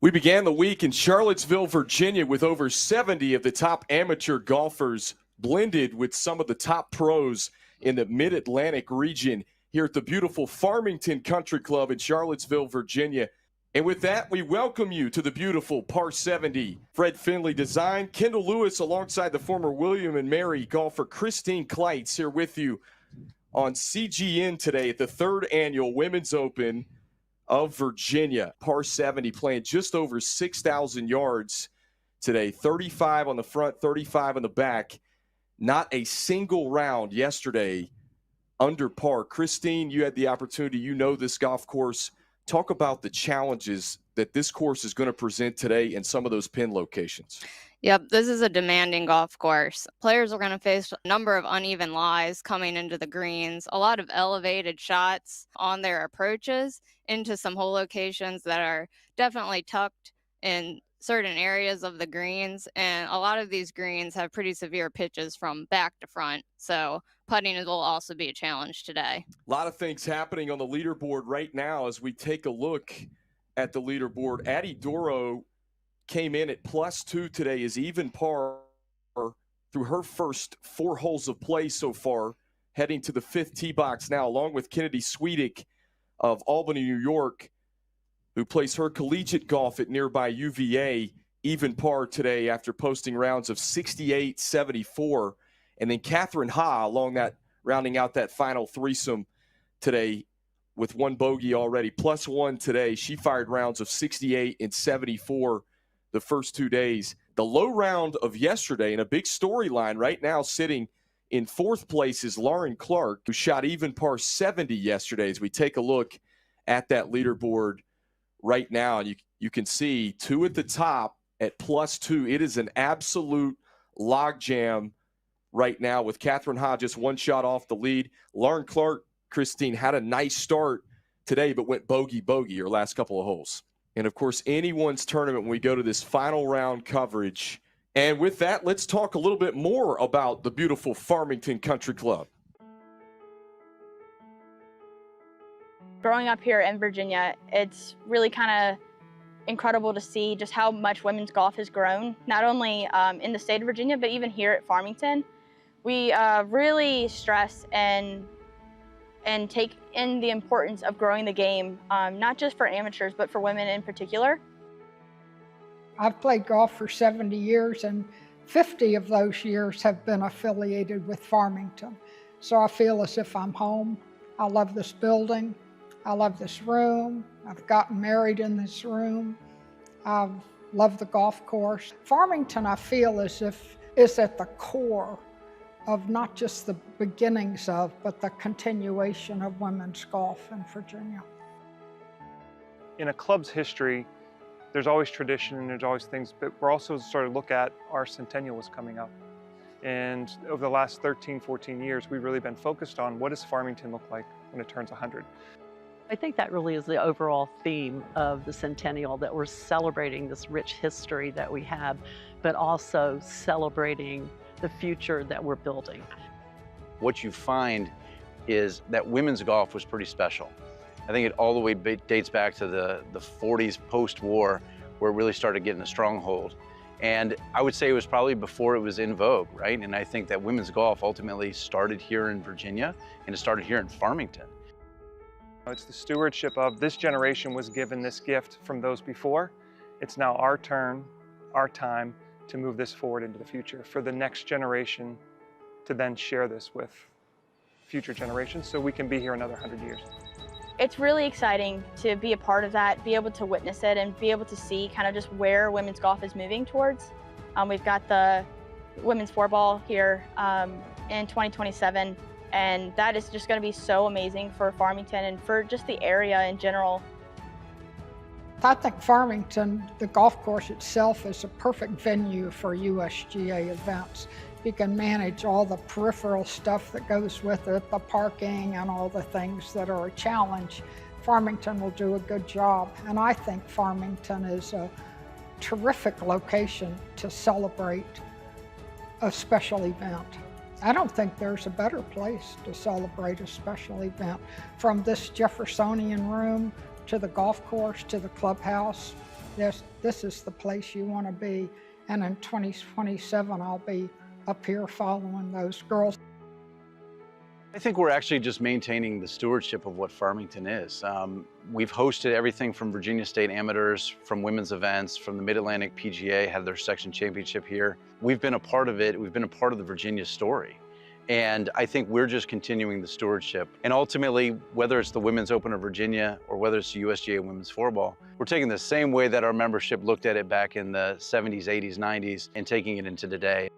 We began the week in Charlottesville, Virginia, with over 70 of the top amateur golfers blended with some of the top pros in the Mid-Atlantic region here at the beautiful Farmington Country Club in Charlottesville, Virginia. And with that, we welcome you to the beautiful Par 70. Fred Finley design, Kendall Lewis alongside the former William and Mary golfer Christine Kleitz here with you on CGN today at the third annual Women's Open of Virginia. Par 70 playing just over 6,000 yards today. 35 on the front, 35 on the back. Not a single round yesterday under par. Christine, you had the opportunity. You know this golf course. Talk about the challenges that this course is going to present today in some of those pin locations. Yep, this is a demanding golf course. Players are going to face a number of uneven lies coming into the greens, a lot of elevated shots on their approaches into some hole locations that are definitely tucked in certain areas of the greens, and a lot of these greens have pretty severe pitches from back to front, so putting will also be a challenge today. A lot of things happening on the leaderboard right now as we take a look at the leaderboard. Addie Doro came in at +2 today, is even par through her first 4 holes of play so far, heading to the 5th tee box now, along with Kennedy Swedick of Albany, New York, who plays her collegiate golf at nearby UVA, even par today after posting rounds of 68, 74. And then Catherine Ha rounding out that final threesome today with 1 bogey already, +1 today. She fired rounds of 68 and 74 the first 2 days. The low round of yesterday, and a big storyline right now sitting in 4th place, is Lauren Clark, who shot even par 70 yesterday. As we take a look at that leaderboard right now, and you can see 2 at the top at +2. It is an absolute logjam right now with Catherine Ha just 1 shot off the lead. Lauren Clark, Christine, had a nice start today but went bogey her last couple of holes. And, of course, anyone's tournament when we go to this final round coverage. And with that, let's talk a little bit more about the beautiful Farmington Country Club. Growing up here in Virginia, it's really kind of incredible to see just how much women's golf has grown, not only in the state of Virginia, but even here at Farmington. We really stress and take in the importance of growing the game, not just for amateurs, but for women in particular. I've played golf for 70 years, and 50 of those years have been affiliated with Farmington. So I feel as if I'm home. I love this building. I love this room. I've gotten married in this room. I love the golf course. Farmington, I feel as if, is at the core of not just the beginnings of, but the continuation of women's golf in Virginia. In a club's history, there's always tradition and there's always things, but we're also starting to look at our centennial was coming up. And over the last 13, 14 years, we've really been focused on what does Farmington look like when it turns 100. I think that really is the overall theme of the centennial, that we're celebrating this rich history that we have, but also celebrating the future that we're building. What you find is that women's golf was pretty special. I think it all the way dates back to the 40s post-war, where it really started getting a stronghold. And I would say it was probably before it was in vogue, right? And I think that women's golf ultimately started here in Virginia, and it started here in Farmington. It's the stewardship of this generation was given this gift from those before. It's now our turn, our time to move this forward into the future for the next generation to then share this with future generations so we can be here another 100 years. It's really exciting to be a part of that, be able to witness it, and be able to see kind of just where women's golf is moving towards. We've got the women's 4-ball here in 2027. And that is just going to be so amazing for Farmington and for just the area in general. I think Farmington, the golf course itself, is a perfect venue for USGA events. You can manage all the peripheral stuff that goes with it, the parking and all the things that are a challenge. Farmington will do a good job, and I think Farmington is a terrific location to celebrate a special event. I don't think there's a better place to celebrate a special event. From this Jeffersonian room to the golf course to the clubhouse, this is the place you want to be. And in 2027, I'll be up here following those girls. I think we're actually just maintaining the stewardship of what Farmington is. We've hosted everything from Virginia State amateurs, from women's events, from the Mid-Atlantic PGA, had their section championship here. We've been a part of it. We've been a part of the Virginia story. And I think we're just continuing the stewardship. And ultimately, whether it's the Women's Open of Virginia or whether it's the USGA Women's Floorball, we're taking the same way that our membership looked at it back in the 70s, 80s, 90s, and taking it into today.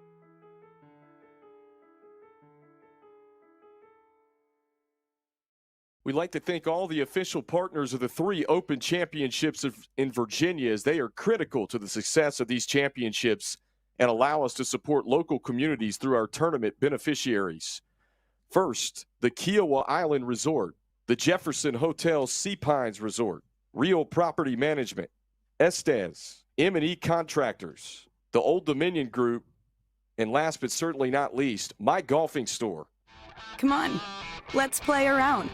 We'd like to thank all the official partners of the 3 Open Championships in Virginia, as they are critical to the success of these championships and allow us to support local communities through our tournament beneficiaries. First, the Kiowa Island Resort, the Jefferson Hotel Sea Pines Resort, Real Property Management, Estes, M&E Contractors, the Old Dominion Group, and last but certainly not least, My Golfing Store. Come on, let's play around.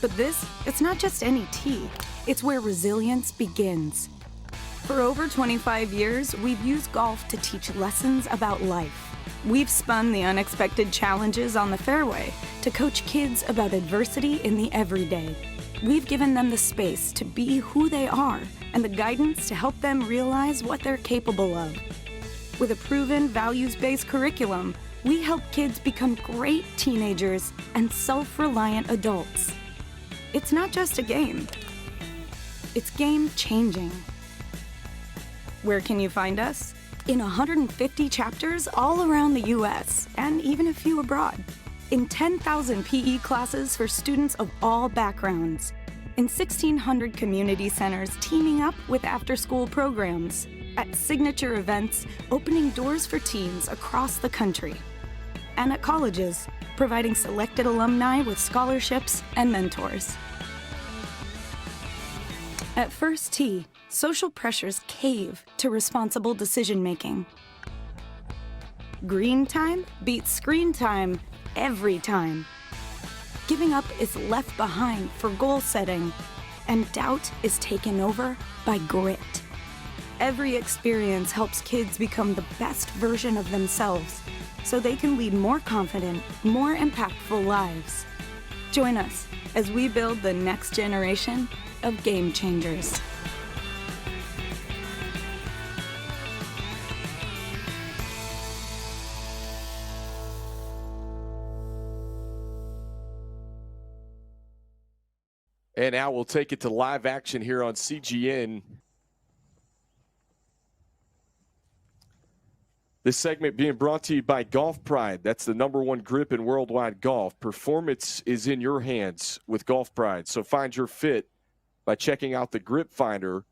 But this, it's not just any tee. It's where resilience begins. For over 25 years, we've used golf to teach lessons about life. We've spun the unexpected challenges on the fairway to coach kids about adversity in the everyday. We've given them the space to be who they are and the guidance to help them realize what they're capable of. With a proven values-based curriculum, we help kids become great teenagers and self-reliant adults. It's not just a game. It's game-changing. Where can you find us? In 150 chapters all around the U.S. and even a few abroad. In 10,000 PE classes for students of all backgrounds. In 1,600 community centers teaming up with after-school programs. At signature events, opening doors for teens across the country. And at colleges, providing selected alumni with scholarships and mentors. At First Tee, social pressures cave to responsible decision-making. Green time beats screen time every time. Giving up is left behind for goal setting, and doubt is taken over by grit. Every experience helps kids become the best version of themselves, so they can lead more confident, more impactful lives. Join us as we build the next generation of game changers. And now we'll take it to live action here on CGN. This segment being brought to you by Golf Pride. That's the #1 grip in worldwide golf. Performance is in your hands with Golf Pride. So find your fit by checking out the grip finder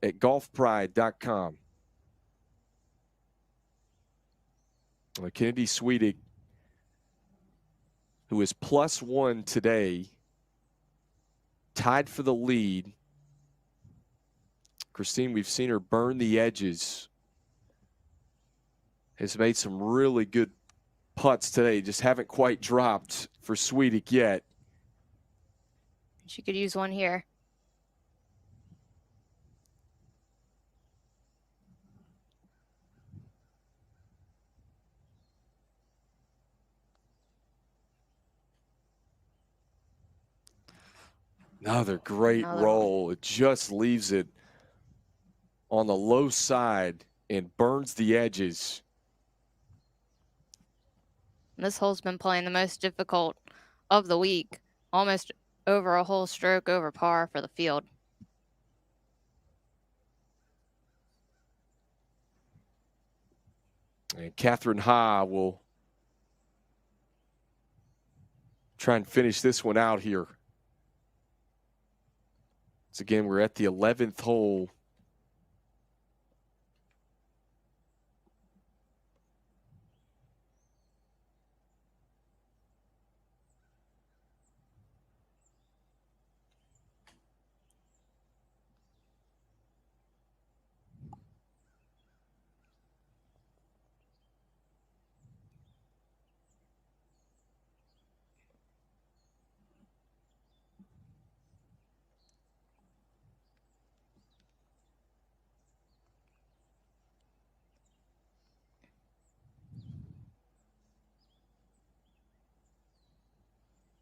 at golfpride.com. Kennedy Sweeting, who is +1 today, tied for the lead. Christine, we've seen her burn the edges. Has made some really good putts today. Just haven't quite dropped for Sweeting yet. She could use one here. Another great roll. It just leaves it on the low side and burns the edges. This hole's been playing the most difficult of the week, almost over a whole stroke over par for the field. And Catherine Ha will try and finish this one out here. So again, we're at the 11th hole.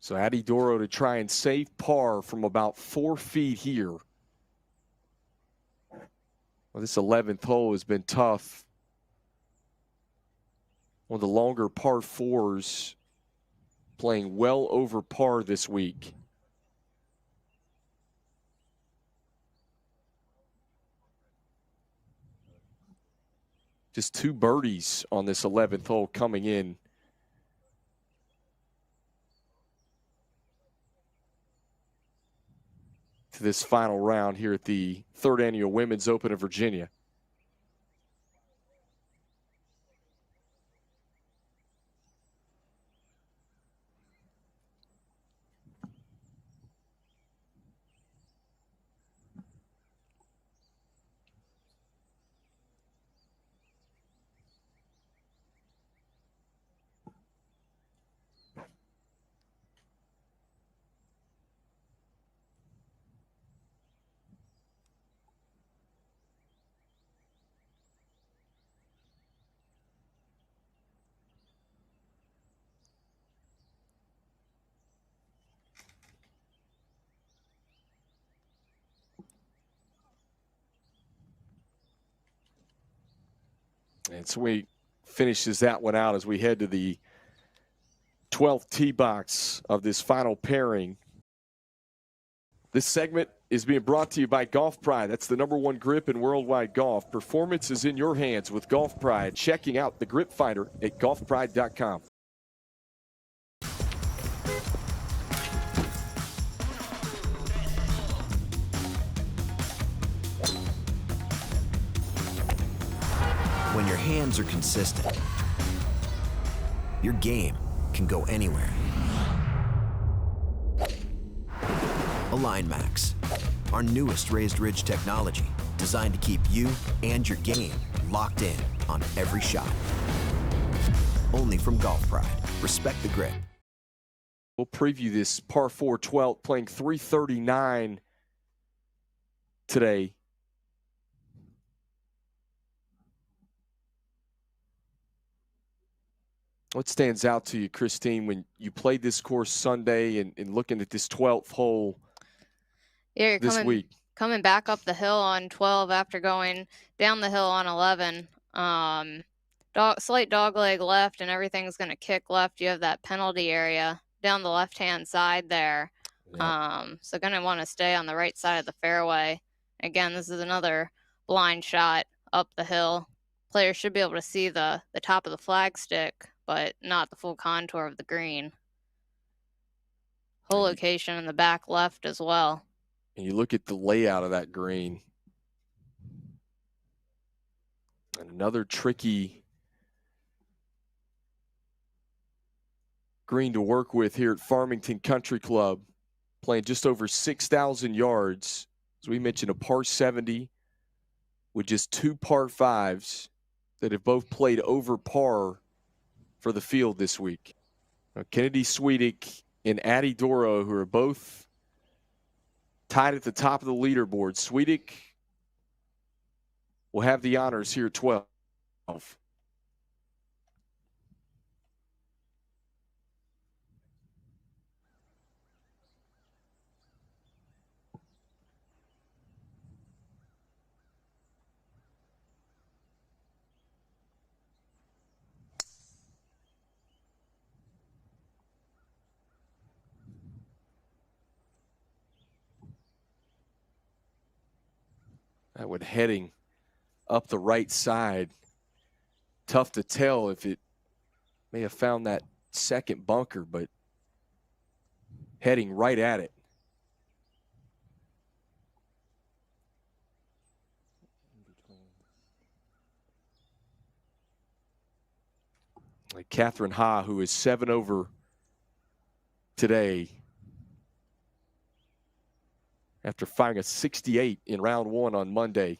So Addie Doro to try and save par from about 4 feet here. Well, this 11th hole has been tough. One of the longer par 4s, playing well over par this week. Just 2 birdies on this 11th hole coming in. To this final round here at the 3rd Annual Women's Open of Virginia. And Sweet finishes that one out as we head to the 12th tee box of this final pairing. This segment is being brought to you by Golf Pride. That's the #1 grip in worldwide golf. Performance is in your hands with Golf Pride. Checking out the grip finder at golfpride.com. When your hands are consistent, your game can go anywhere. Align Max, our newest raised ridge technology, designed to keep you and your game locked in on every shot. Only from Golf Pride. Respect the grip. We'll preview this par 4 12th, playing 339 today. What stands out to you, Christine, when you played this course Sunday and looking at this 12th hole this week? Coming back up the hill on 12 after going down the hill on 11. Slight dog leg left and everything's going to kick left. You have that penalty area down the left-hand side there. Yeah. So going to want to stay on the right side of the fairway. Again, this is another blind shot up the hill. Players should be able to see the top of the flagstick, but not the full contour of the green. Hole location in the back left as well. And you look at the layout of that green. And another tricky green to work with here at Farmington Country Club. Playing just over 6,000 yards. As we mentioned, a par 70 with just 2 par 5s that have both played over par for the field this week. Kennedy Sweetic and Addie Doro, who are both tied at the top of the leaderboard. Sweetic will have the honors here at 12. That one heading up the right side. Tough to tell if it may have found that second bunker, but heading right at it. Like Catherine Ha, who is 7 over today, after firing a 68 in round 1 on Monday.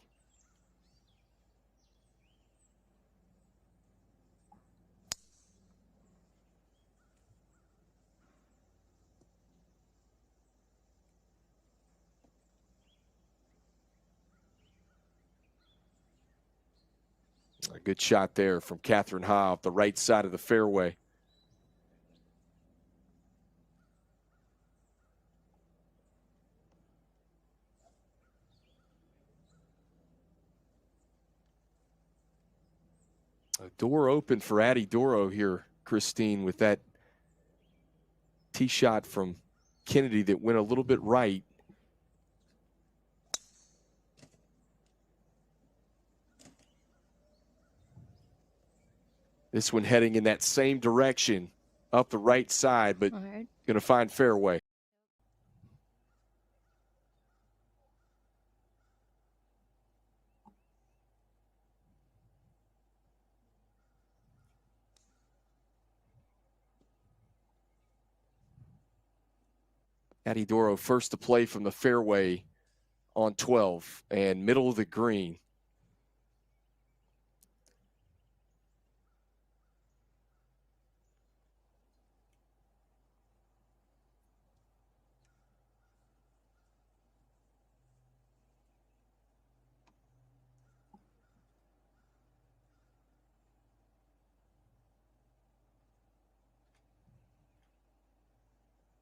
A good shot there from Catherine Ha off the right side of the fairway. Door open for Addie Doro here, Christine, with that tee shot from Kennedy that went a little bit right. This one heading in that same direction, up the right side, but going to find fairway. Addie Doro first to play from the fairway on 12 and middle of the green.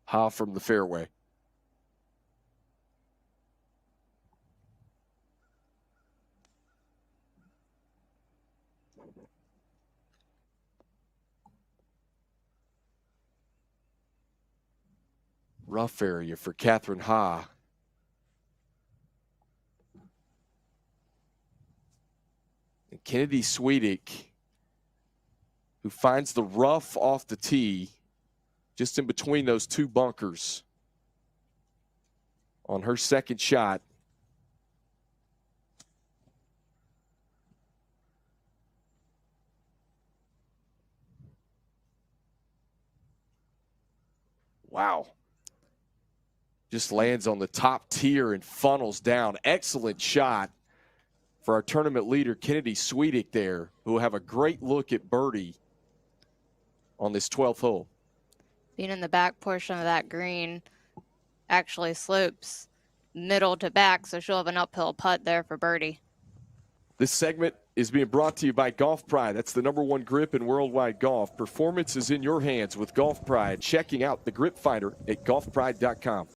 Ha from the fairway. Rough area for Catherine Ha. And Kennedy Swedick, who finds the rough off the tee, just in between those two bunkers on her second shot. Wow. Just lands on the top tier and funnels down. Excellent shot for our tournament leader, Kennedy Swedick there, who will have a great look at birdie on this 12th hole. Being in the back portion of that green actually slopes middle to back, so she'll have an uphill putt there for birdie. This segment is being brought to you by Golf Pride. That's the #1 grip in worldwide golf. Performance is in your hands with Golf Pride. Checking out the grip finder at golfpride.com.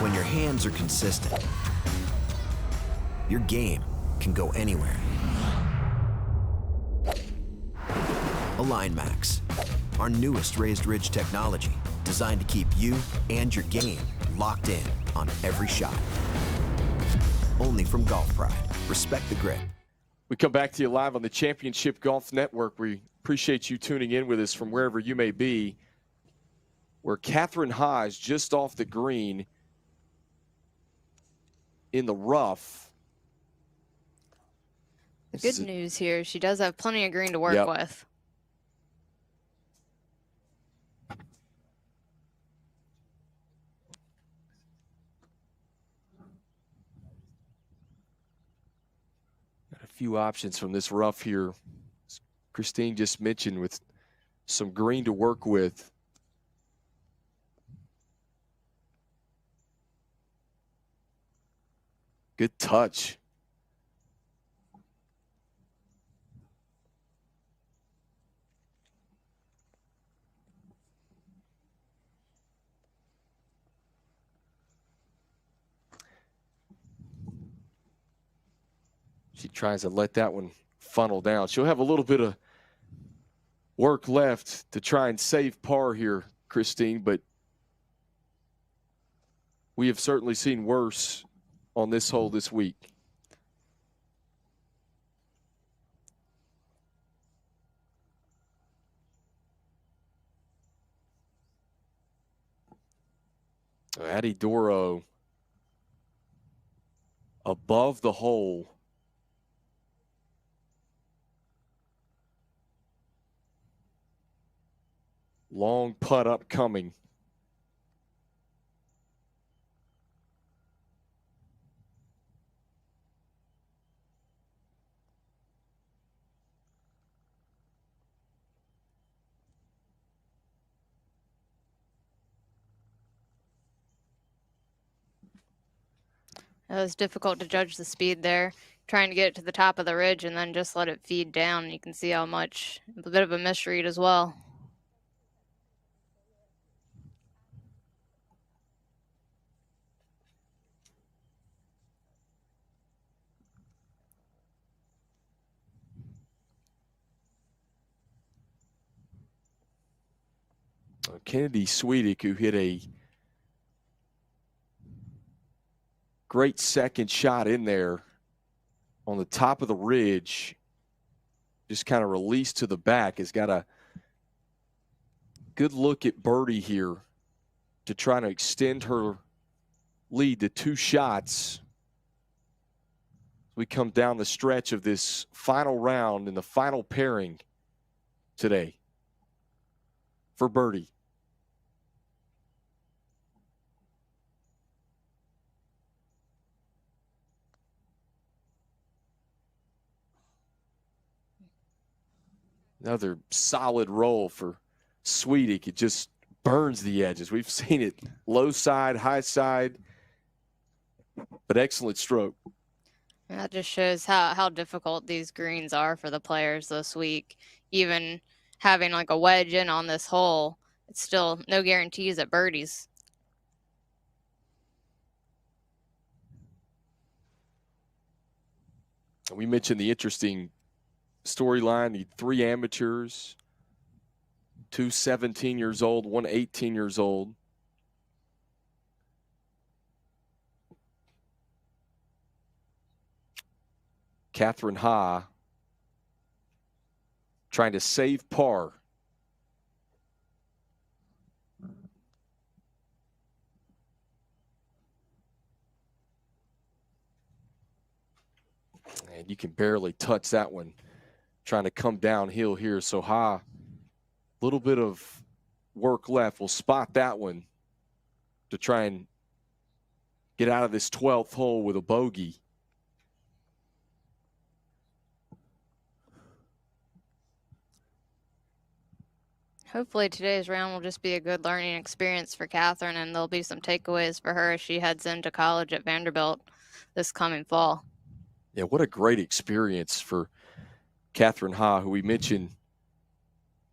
When your hands are consistent, your game can go anywhere. Align Max, our newest raised ridge technology, designed to keep you and your game locked in on every shot. Only from Golf Pride. Respect the grip. We come back to you live on the Championship Golf Network. We appreciate you tuning in with us from wherever you may be, where Catherine Ha is just off the green in the rough. The good news here, she does have plenty of green to work with. Got a few options from this rough here, as Christine just mentioned, with some green to work with. Good touch. She tries to let that one funnel down. She'll have a little bit of work left to try and save par here, Christine, but we have certainly seen worse on this hole this week. Addie Doro above the hole. Long putt upcoming. It was difficult to judge the speed there, trying to get it to the top of the ridge and then just let it feed down. You can see how much, a bit of a misread as well. Kennedy Swedick, who hit a great second shot in there on the top of the ridge, just kind of released to the back, has got a good look at birdie here to try to extend her lead to 2 shots. We come down the stretch of this final round in the final pairing today for birdie. Another solid roll for Swedick. It just burns the edges. We've seen it low side, high side, but excellent stroke. That just shows how difficult these greens are for the players this week. Even having like a wedge in on this hole, it's still no guarantees at birdies. We mentioned the interesting storyline, the 3 amateurs, 2 17 years old, 1 18 years old. Catherine Ha trying to save par. And you can barely touch that one. Trying to come downhill here. So Ha, a little bit of work left. We'll spot that one to try and get out of this 12th hole with a bogey. Hopefully today's round will just be a good learning experience for Catherine, and there'll be some takeaways for her as she heads into college at Vanderbilt this coming fall. Yeah, what a great experience for Catherine Ha, who we mentioned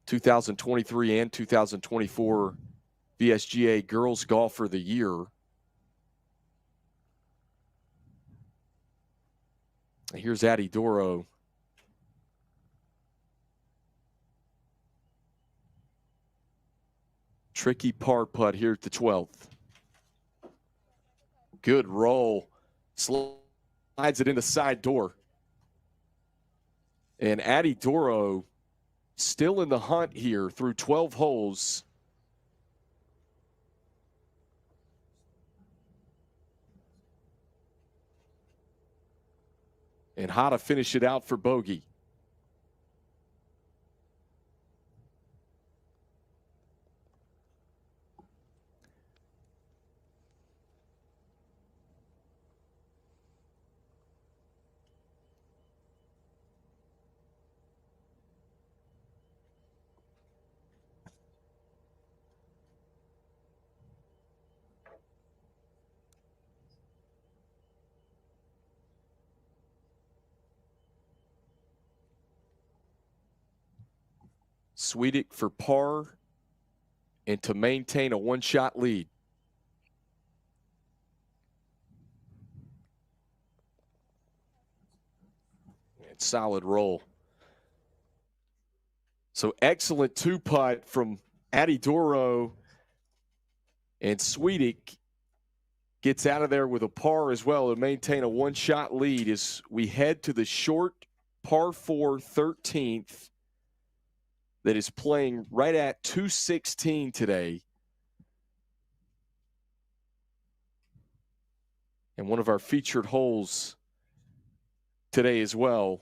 2023 and 2024 VSGA Girls Golfer of the Year. Here's Addie Doro. Tricky par putt here at the 12th. Good roll. Slides it in the side door. And Addie Doro still in the hunt here through 12 holes. And how to finish it out for bogey. Swedick for par and to maintain a 1-shot lead. And solid roll. So excellent 2-putt from Addie Doro, and Swedick gets out of there with a par as well to maintain a 1-shot lead as we head to the short par 4 13th that is playing right at 216 today. And one of our featured holes today as well.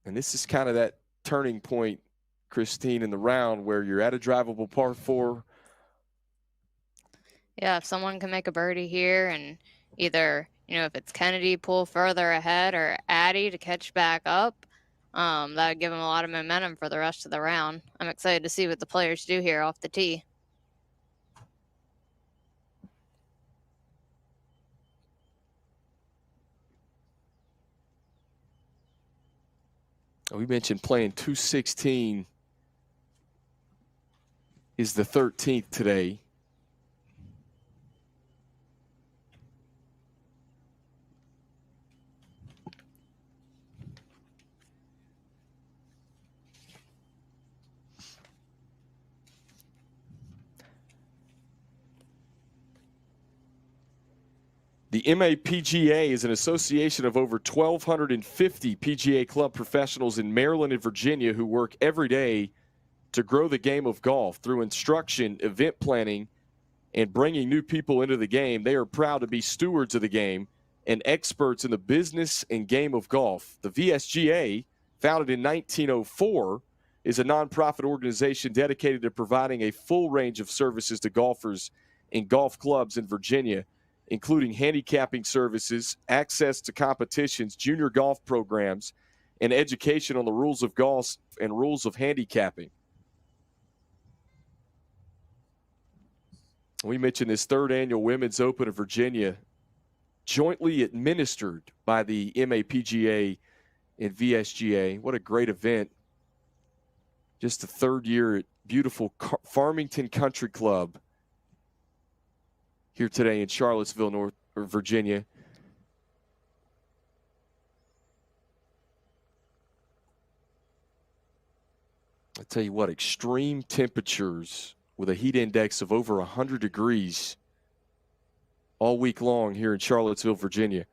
And this is kind of that turning point, Christine, in the round where you're at a drivable par 4. Yeah, if someone can make a birdie here and either, if it's Kennedy pull further ahead or Addie to catch back up, that would give them a lot of momentum for the rest of the round. I'm excited to see what the players do here off the tee. We mentioned playing 216 is the 13th today. The MAPGA is an association of over 1,250 PGA club professionals in Maryland and Virginia who work every day to grow the game of golf through instruction, event planning, and bringing new people into the game. They are proud to be stewards of the game and experts in the business and game of golf. The VSGA, founded in 1904, is a nonprofit organization dedicated to providing a full range of services to golfers and golf clubs in Virginia, including handicapping services, access to competitions, junior golf programs, and education on the rules of golf and rules of handicapping. We mentioned this third annual Women's Open of Virginia, jointly administered by the MAPGA and VSGA. What a great event. Just the third year at beautiful Farmington Country Club here today in Charlottesville, Virginia. I tell you what, extreme temperatures with a heat index of over 100 degrees all week long here in Charlottesville, Virginia.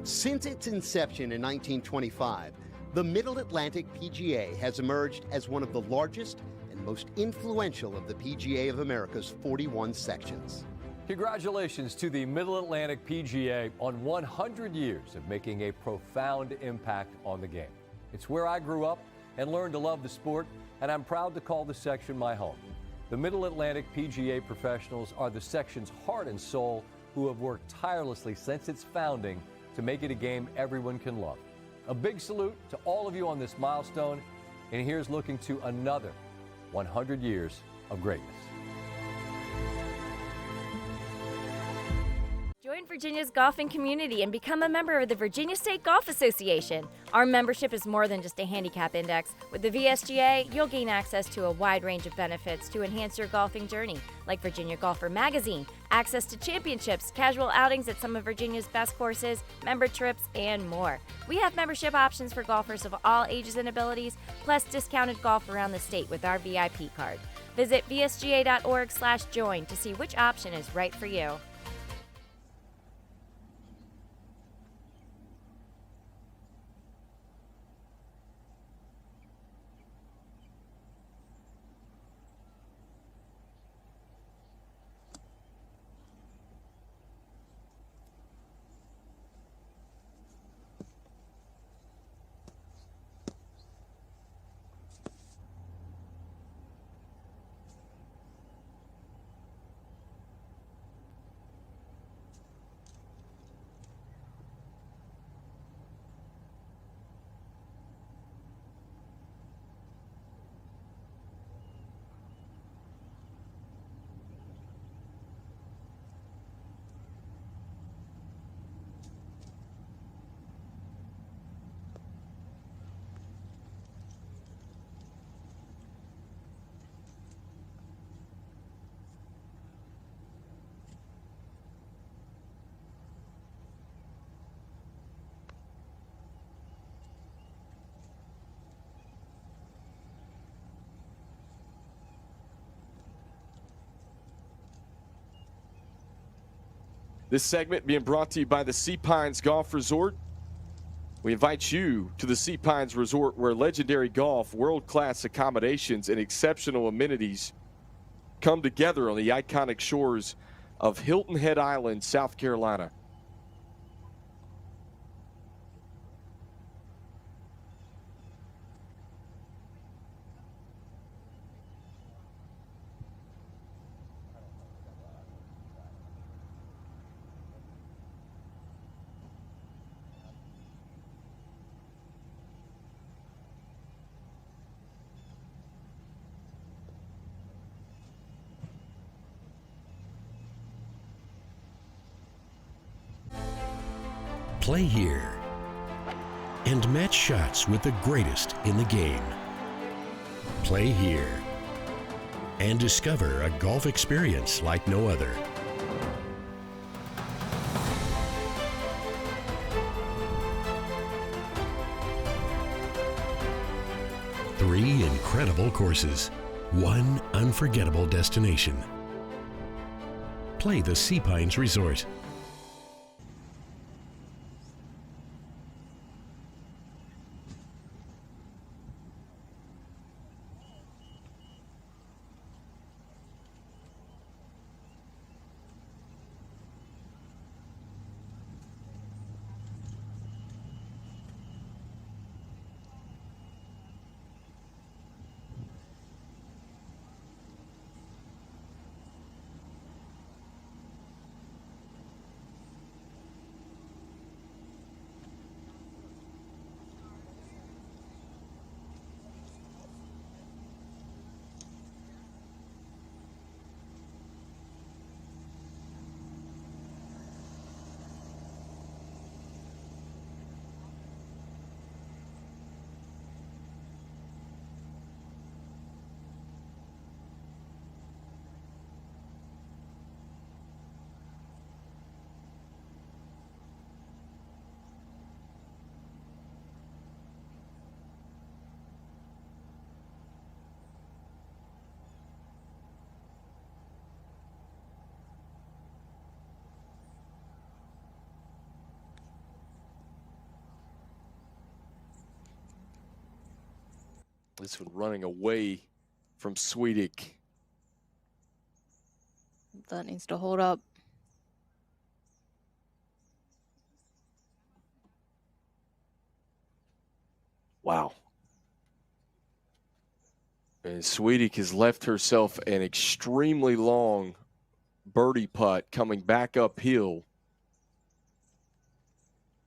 Since its inception in 1925, the Middle Atlantic PGA has emerged as one of the largest and most influential of the PGA of America's 41 sections. Congratulations to the Middle Atlantic PGA on 100 years of making a profound impact on the game. It's where I grew up and learned to love the sport, and I'm proud to call the section my home. The Middle Atlantic PGA professionals are the section's heart and soul, who have worked tirelessly since its founding to make it a game everyone can love. A big salute to all of you on this milestone, and here's looking to another 100 years of greatness. Join Virginia's golfing community and become a member of the Virginia State Golf Association. Our membership is more than just a handicap index. With the VSGA, you'll gain access to a wide range of benefits to enhance your golfing journey, like Virginia Golfer Magazine, access to championships, casual outings at some of Virginia's best courses, member trips, and more. We have membership options for golfers of all ages and abilities, plus discounted golf around the state with our VIP card. Visit vsga.org/join to see which option is right for you. This segment being brought to you by the Sea Pines Golf Resort. We invite you to the Sea Pines Resort, where legendary golf, world-class accommodations, and exceptional amenities come together on the iconic shores of Hilton Head Island, South Carolina. Play here and match shots with the greatest in the game. Play here and discover a golf experience like no other. Three incredible courses, one unforgettable destination. Play the Sea Pines Resort. This one running away from Sweetic. That needs to hold up. Wow. And Sweetic has left herself an extremely long birdie putt coming back uphill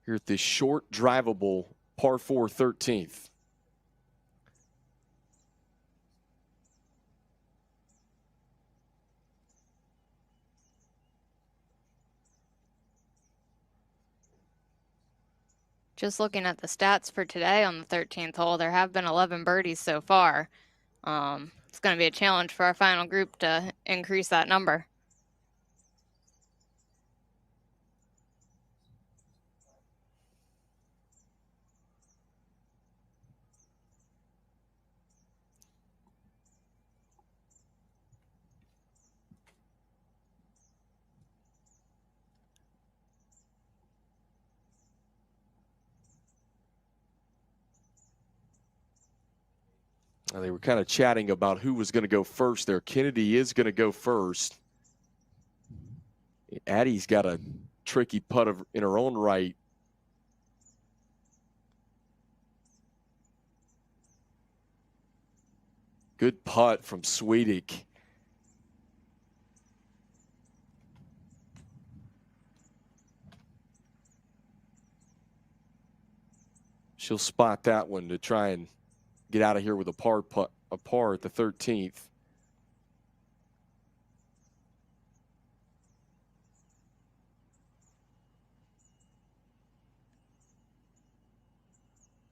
here at this short, drivable par 4 13th. Just looking at the stats for today on the 13th hole, there have been 11 birdies so far. It's going to be a challenge for our final group to increase that number. They were kind of chatting about who was going to go first there. Kennedy is going to go first. Addie's got a tricky putt in her own right. Good putt from Sweetic. She'll spot that one to try and get out of here with a par at the 13th.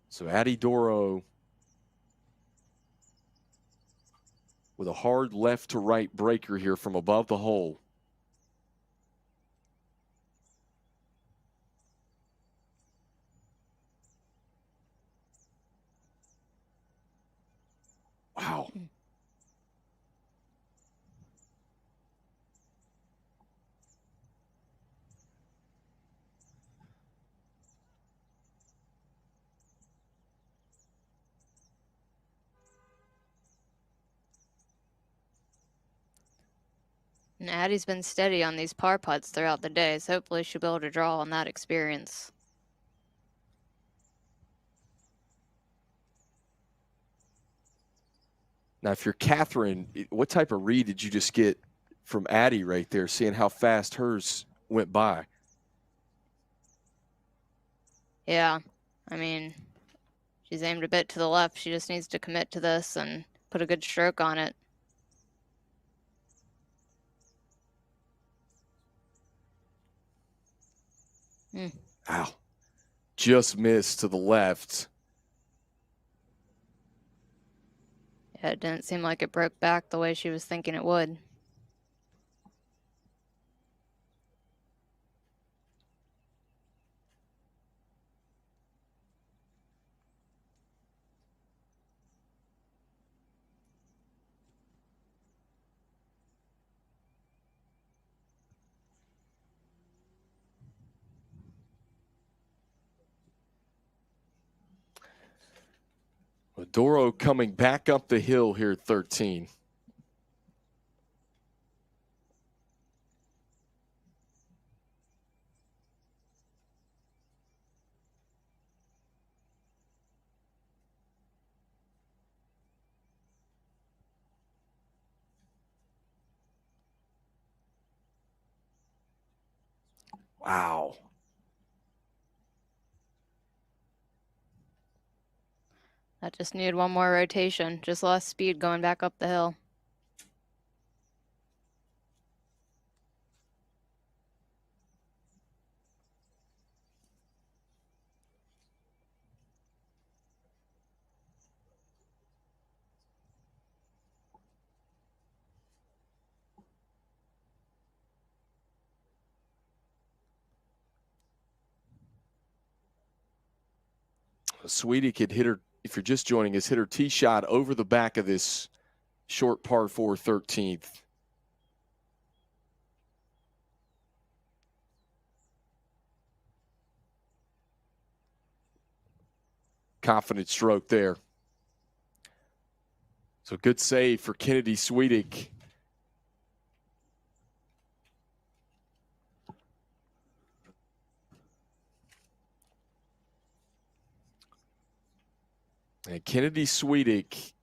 So Addie Doro with a hard left to right breaker here from above the hole. Wow. And Addie's been steady on these par putts throughout the day, so hopefully she'll be able to draw on that experience. Now, if you're Catherine, what type of read did you just get from Addie right there, seeing how fast hers went by? Yeah, I mean, she's aimed a bit to the left. She just needs to commit to this and put a good stroke on it. Ow. Just missed to the left. Yeah, it didn't seem like it broke back the way she was thinking it would. Doro coming back up the hill here at 13. Wow. That just needed one more rotation. Just lost speed going back up the hill. Sweetie could hit her, if you're just joining us, hit her tee shot over the back of this short par 4 13th. Confident stroke there. So good save for Kennedy Sweetic. And Kennedy Sweetic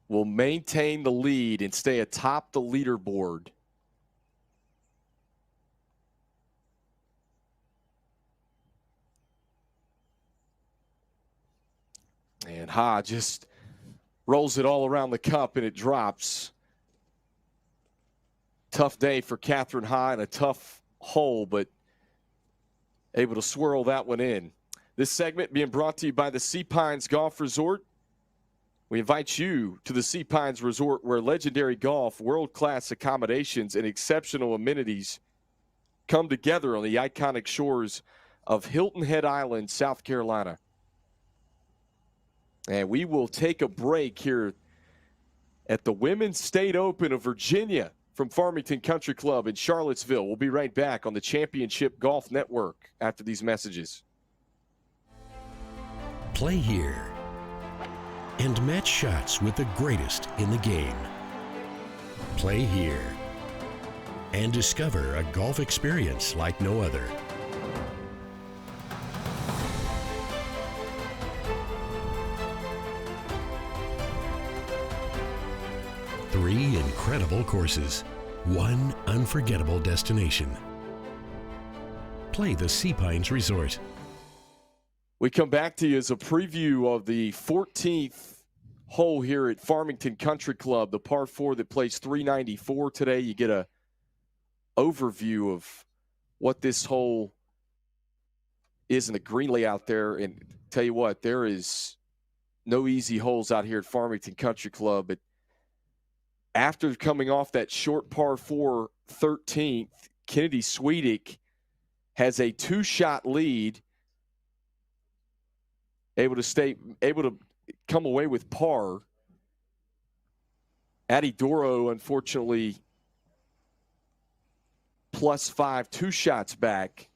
will maintain the lead and stay atop the leaderboard. And Ha just rolls it all around the cup and it drops. Tough day for Catherine Ha and a tough hole, but able to swirl that one in. This segment being brought to you by the Sea Pines Golf Resort. We invite you to the Sea Pines Resort, where legendary golf, world-class accommodations, and exceptional amenities come together on the iconic shores of Hilton Head Island, South Carolina. And we will take a break here at the Women's State Open of Virginia from Farmington Country Club in Charlottesville. We'll be right back on the Championship Golf Network after these messages. Play here and match shots with the greatest in the game. Play here and discover a golf experience like no other. Three incredible courses, one unforgettable destination. Play the Sea Pines Resort. We come back to you as a preview of the 14th hole here at Farmington Country Club, the par 4 that plays 394 today. You get a overview of what this hole is in the green layout there. And tell you what, there is no easy holes out here at Farmington Country Club. But after coming off that short par 4 13th, Kennedy Sweetic has a 2-shot lead. Able to come away with par. Addie Doro, unfortunately, +5, 2 shots back.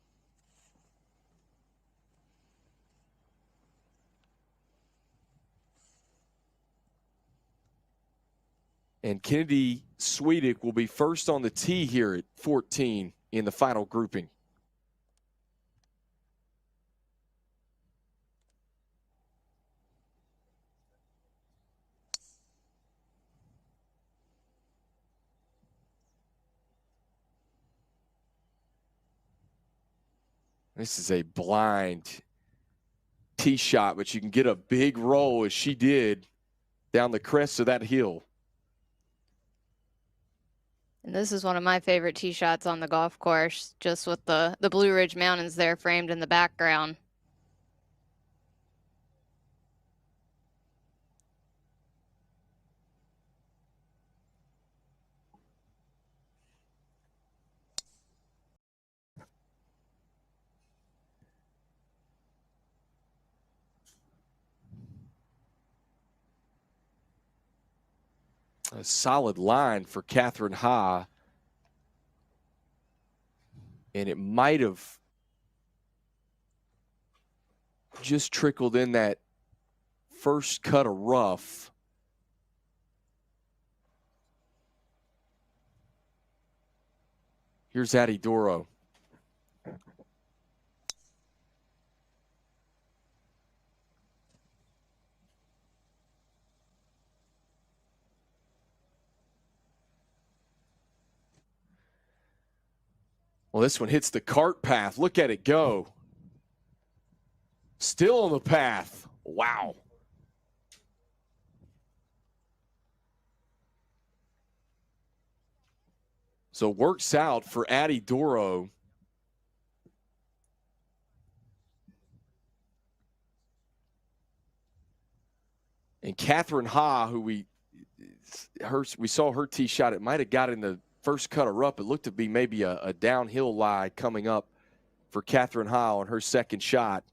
And Kennedy Swedick will be first on the tee here at 14 in the final grouping. This is a blind tee shot, but you can get a big roll as she did down the crest of that hill. And this is one of my favorite tee shots on the golf course, just with the Blue Ridge Mountains there framed in the background. A solid line for Catherine Ha. And it might have just trickled in that first cut of rough. Here's Addie Doro. Well, this one hits the cart path. Look at it go. Still on the path. Wow. So works out for Addie Doro. And Catherine Ha, who we saw her tee shot, it might have got in the first cut of rough. It looked to be maybe a downhill lie coming up for Catherine Ha on her second shot.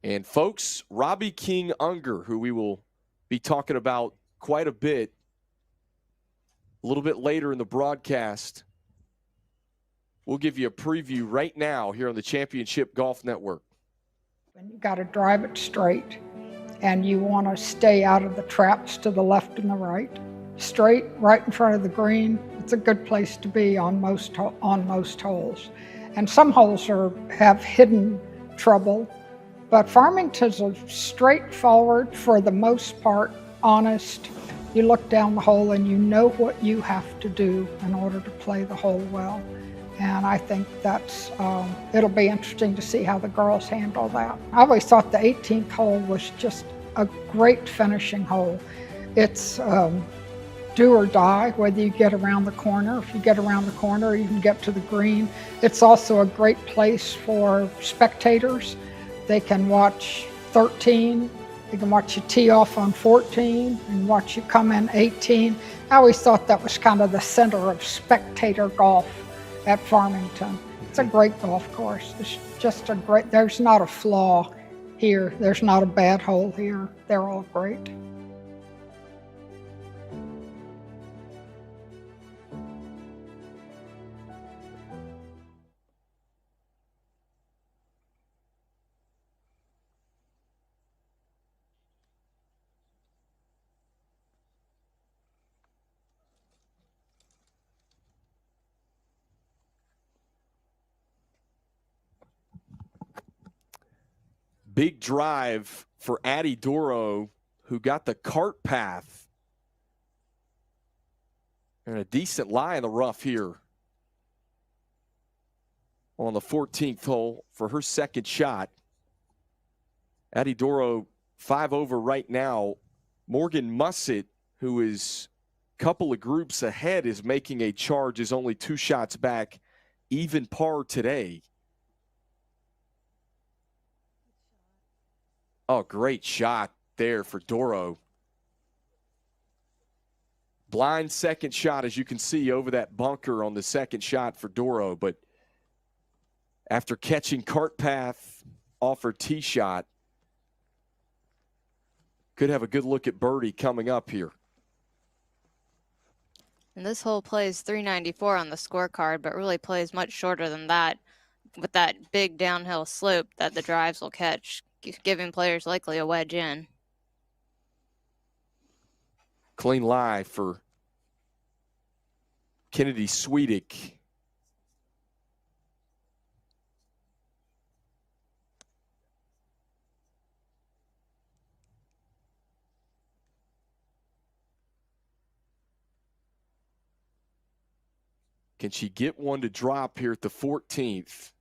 And folks, Robbie King Unger, who we will be talking about quite a bit a little bit later in the broadcast. We'll give you a preview right now here on the Championship Golf Network. And you got to drive it straight, and you want to stay out of the traps to the left and the right. Straight, right in front of the green. It's a good place to be on most holes. And some holes have hidden trouble, but Farmington's a straightforward, for the most part, honest. You look down the hole and you know what you have to do in order to play the hole well. And I think that's, it'll be interesting to see how the girls handle that. I always thought the 18th hole was just a great finishing hole. It's do or die, whether you get around the corner. If you get around the corner, you can get to the green. It's also a great place for spectators. They can watch 13, they can watch you tee off on 14 and watch you come in 18. I always thought that was kind of the center of spectator golf at Farmington. It's a great golf course. It's just a great, there's not a flaw here. There's not a bad hole here. They're all great. Big drive for Addie Doro, who got the cart path. And a decent lie in the rough here on the 14th hole for her second shot. Addie Doro 5 over right now. Morgan Mussett, who is a couple of groups ahead, is making a charge, is only 2 shots back, even par today. Oh, great shot there for Doro. Blind second shot, as you can see, over that bunker on the second shot for Doro. But after catching cart path off her tee shot, could have a good look at birdie coming up here. And this hole plays 394 on the scorecard, but really plays much shorter than that, with that big downhill slope that the drives will catch, giving players likely a wedge in. Clean lie for Kennedy Swedick. Can she get one to drop here at the 14th?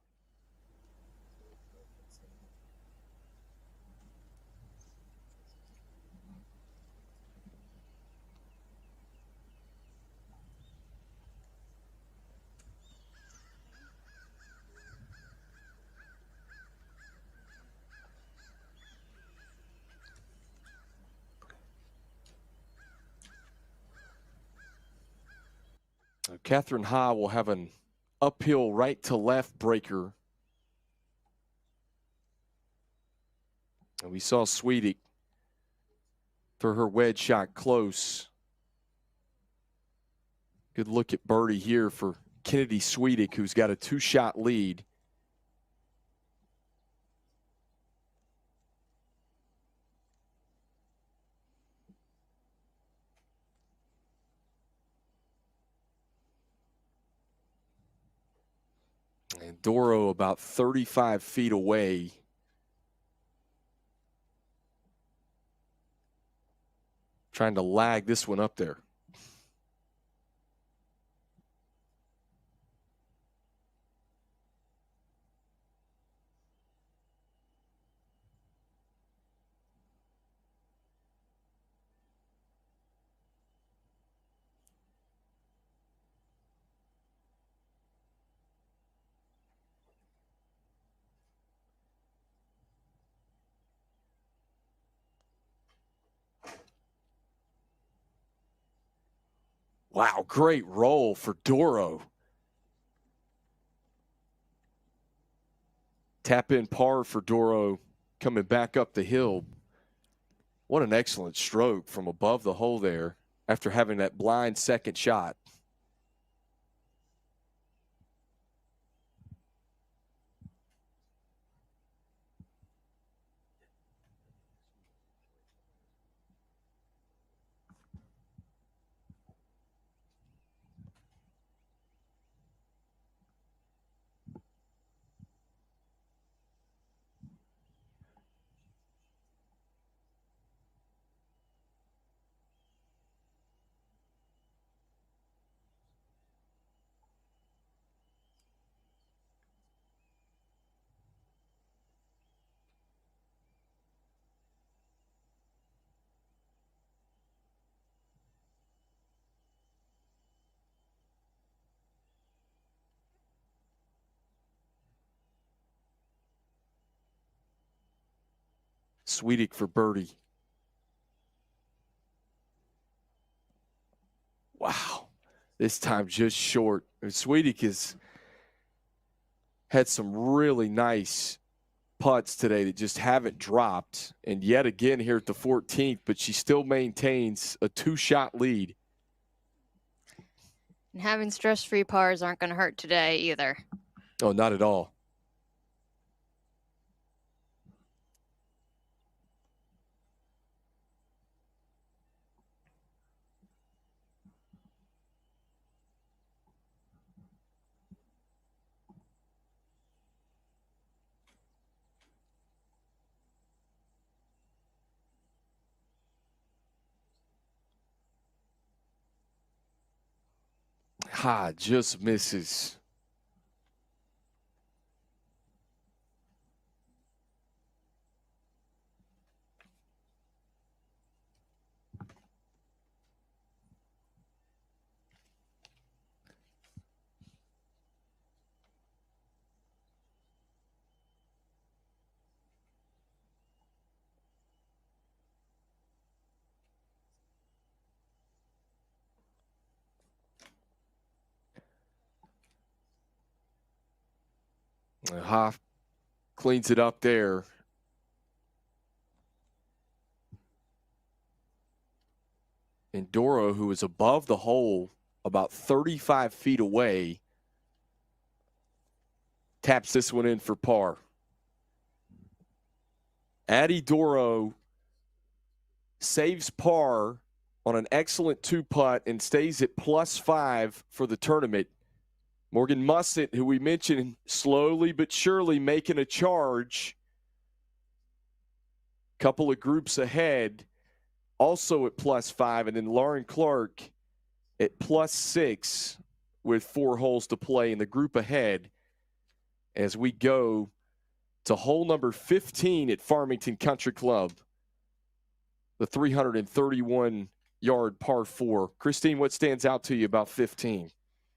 Catherine Ha will have an uphill right to left breaker. And we saw Swedick for her wedge shot close. Good look at birdie here for Kennedy Swedick, who's got a 2-shot lead. And Doro about 35 feet away. Trying to lag this one up there. Wow, great roll for Doro. Tap in par for Doro coming back up the hill. What an excellent stroke from above the hole there after having that blind second shot. Swedick for birdie. Wow. This time just short. Swedick has had some really nice putts today that just haven't dropped. And yet again here at the 14th, but she still maintains a 2-shot lead. And having stress-free pars aren't going to hurt today either. Oh, not at all. Ha, just misses. Hoff cleans it up there. And Doro, who is above the hole, about 35 feet away, taps this one in for par. Addie Doro saves par on an excellent two-putt and stays at +5 for the tournament. Morgan Mussett, who we mentioned, slowly but surely making a charge. Couple of groups ahead, also at +5. And then Lauren Clark at +6 with 4 holes to play in the group ahead as we go to hole number 15 at Farmington Country Club, the 331-yard par 4. Christine, what stands out to you about 15?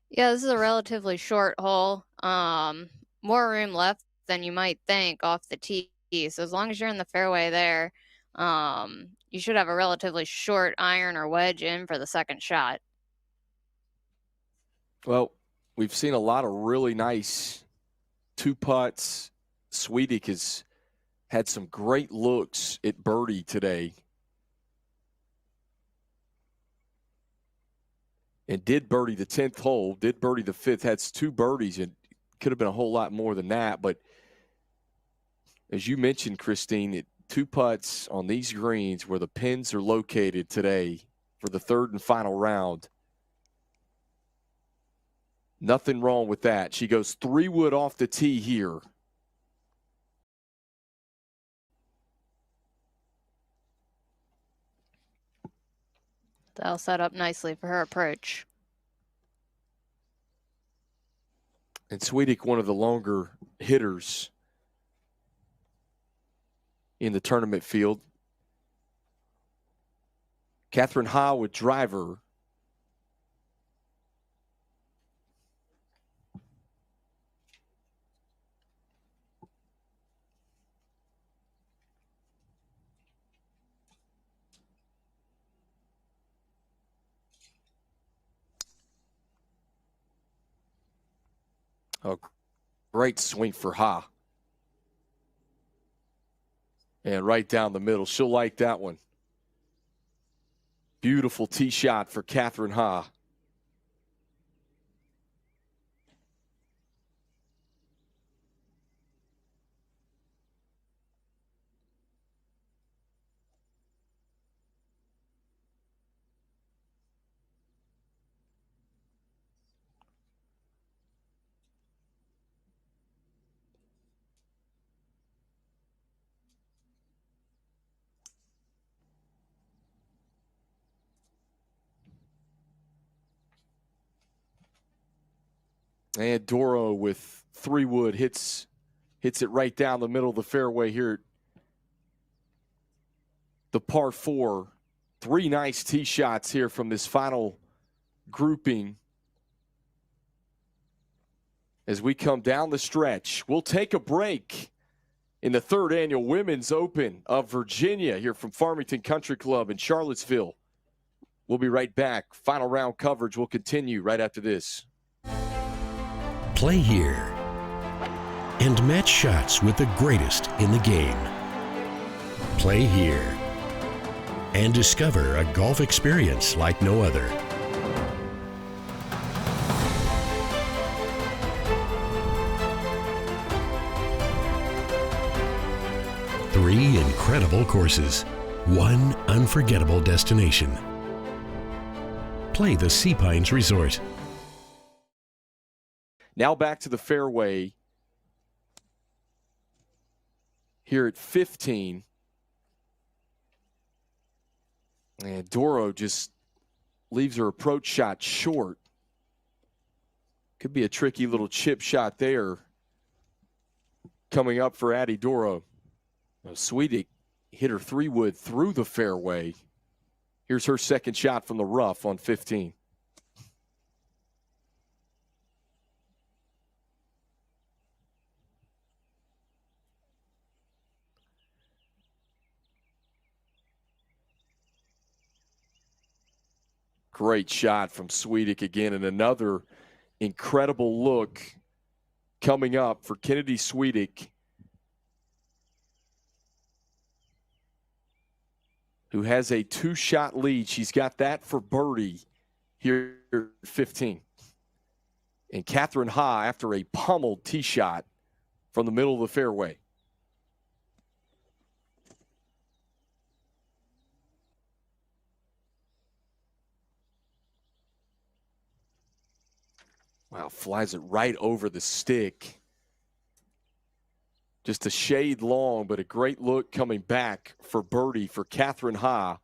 Yeah, this is a relatively short hole. More room left than you might think off the tee. So as long as you're in the fairway there, you should have a relatively short iron or wedge in for the second shot. Well, we've seen a lot of really nice two putts. Sweetic has had some great looks at birdie today. And did birdie the 10th hole, did birdie the 5th, had 2 birdies, and could have been a whole lot more than that. But as you mentioned, Christine, 2 putts on these greens where the pins are located today for the 3rd and final round. Nothing wrong with that. She goes 3-wood off the tee here. That'll set up nicely for her approach. And Sweetic, one of the longer hitters in the tournament field. Catherine Ha with driver. Oh, great swing for Ha. And right down the middle. She'll like that one. Beautiful tee shot for Catherine Ha. And Doro with 3-wood hits it right down the middle of the fairway here at the par 4. 3 nice tee shots here from this final grouping as we come down the stretch. We'll take a break in the 3rd annual Women's Open of Virginia here from Farmington Country Club in Charlottesville. We'll be right back. Final round coverage will continue right after this. Play here and match shots with the greatest in the game. Play here and discover a golf experience like no other. Three incredible courses, one unforgettable destination. Play the Sea Pines Resort. Now back to the fairway here at 15. And Doro just leaves her approach shot short. Could be a tricky little chip shot there coming up for Addie Doro. Sweetic hit her 3-wood through the fairway. Here's her second shot from the rough on 15. Great shot from Sweetic again, and another incredible look coming up for Kennedy Sweetic, who has a 2-shot lead. She's got that for birdie here at 15. And Catherine Ha, after a pummeled tee shot from the middle of the fairway. Wow, flies it right over the stick. Just a shade long, but a great look coming back for birdie for Catherine Ha.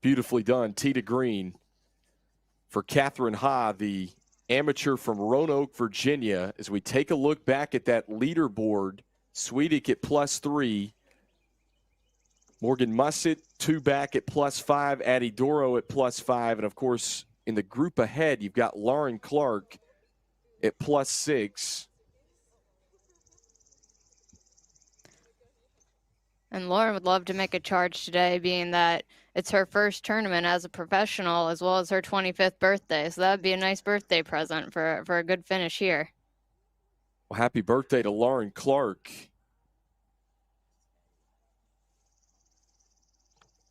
Beautifully done, tee to green for Catherine Ha, the amateur from Roanoke, Virginia. As we take a look back at that leaderboard, Swedick at +3, Morgan Mussett 2 back at +5, Addie Doro at +5, and of course in the group ahead you've got Lauren Clark at +6. And Lauren would love to make a charge today, being that it's her first tournament as a professional as well as her 25th birthday. So that would be a nice birthday present for a good finish here. Well, happy birthday to Lauren Clark,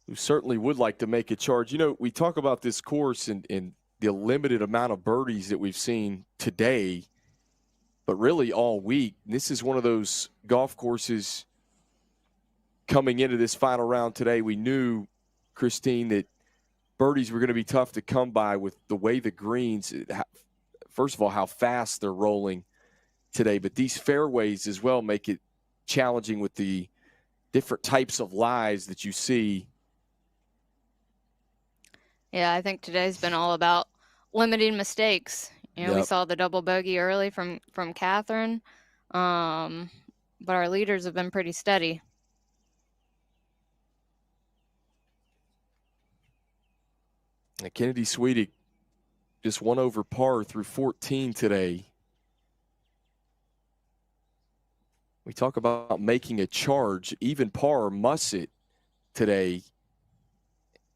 who certainly would like to make a charge. You know, we talk about this course and the limited amount of birdies that we've seen today, but really all week. This is one of those golf courses coming into this final round today. We knew, Christine, that birdies were going to be tough to come by with the way the greens, first of all, how fast they're rolling today, but these fairways as well make it challenging with the different types of lies that you see. Yeah, I think today's been all about limiting mistakes. You know, we saw the double bogey early from Catherine, but our leaders have been pretty steady. And Kennedy Swedick just 1 over par through 14 today. We talk about making a charge. Even par, Mussett today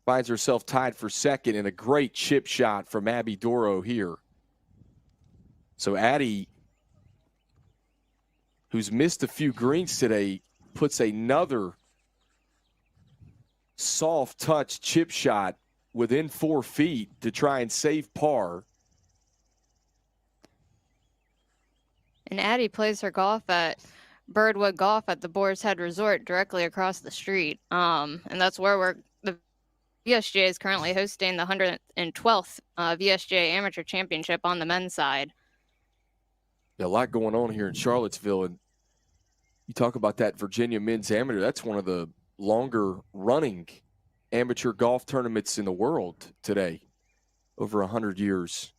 finds herself tied for second, and a great chip shot from Abby Doro here. So Addie, who's missed a few greens today, puts another soft touch chip shot within 4 feet to try and save par. And Addie plays her golf at Birdwood Golf at the Boar's Head Resort directly across the street. And that's where the VSGA is currently hosting the 112th VSGA Amateur Championship on the men's side. A lot going on here in Charlottesville. And you talk about that Virginia Men's Amateur. That's one of the longer running amateur golf tournaments in the world today, over 100 years.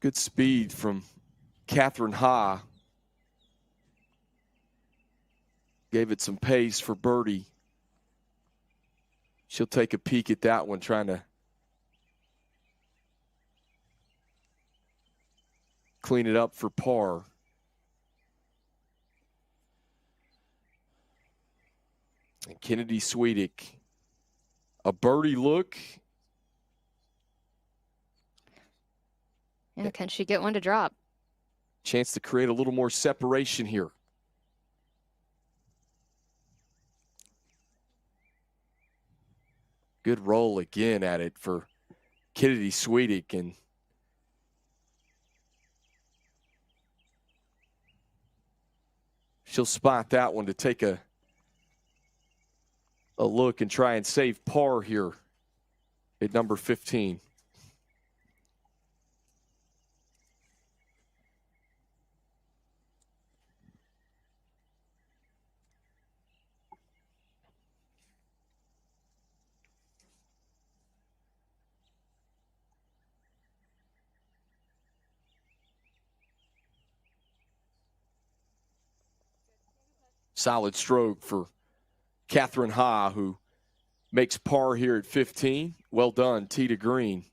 Good speed from Catherine Ha. Gave it some pace for birdie. She'll take a peek at that one, trying to clean it up for par. And Kennedy Swedick, a birdie look. Yeah, can she get one to drop? Chance to create a little more separation here. Good roll again at it for Kennedy Swedick, and she'll spot that one to take a look and try and save par here at number 15. Solid stroke for Catherine Ha, who makes par here at 15. Well done, tee to green.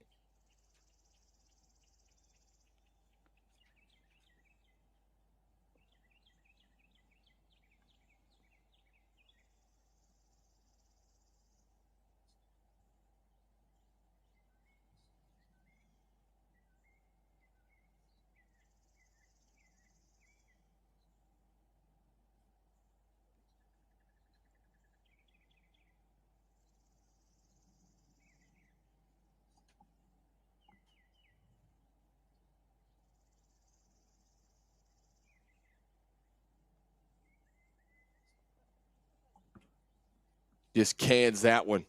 Just cans that one.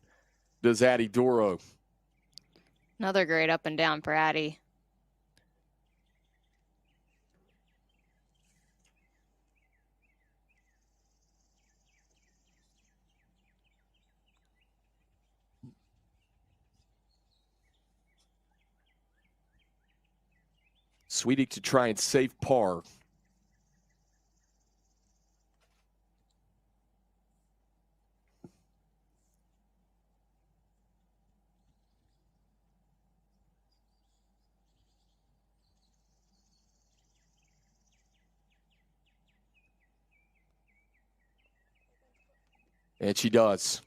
Does Addie Doro. Another great up and down for Addie. Sweetie to try and save par. And she does.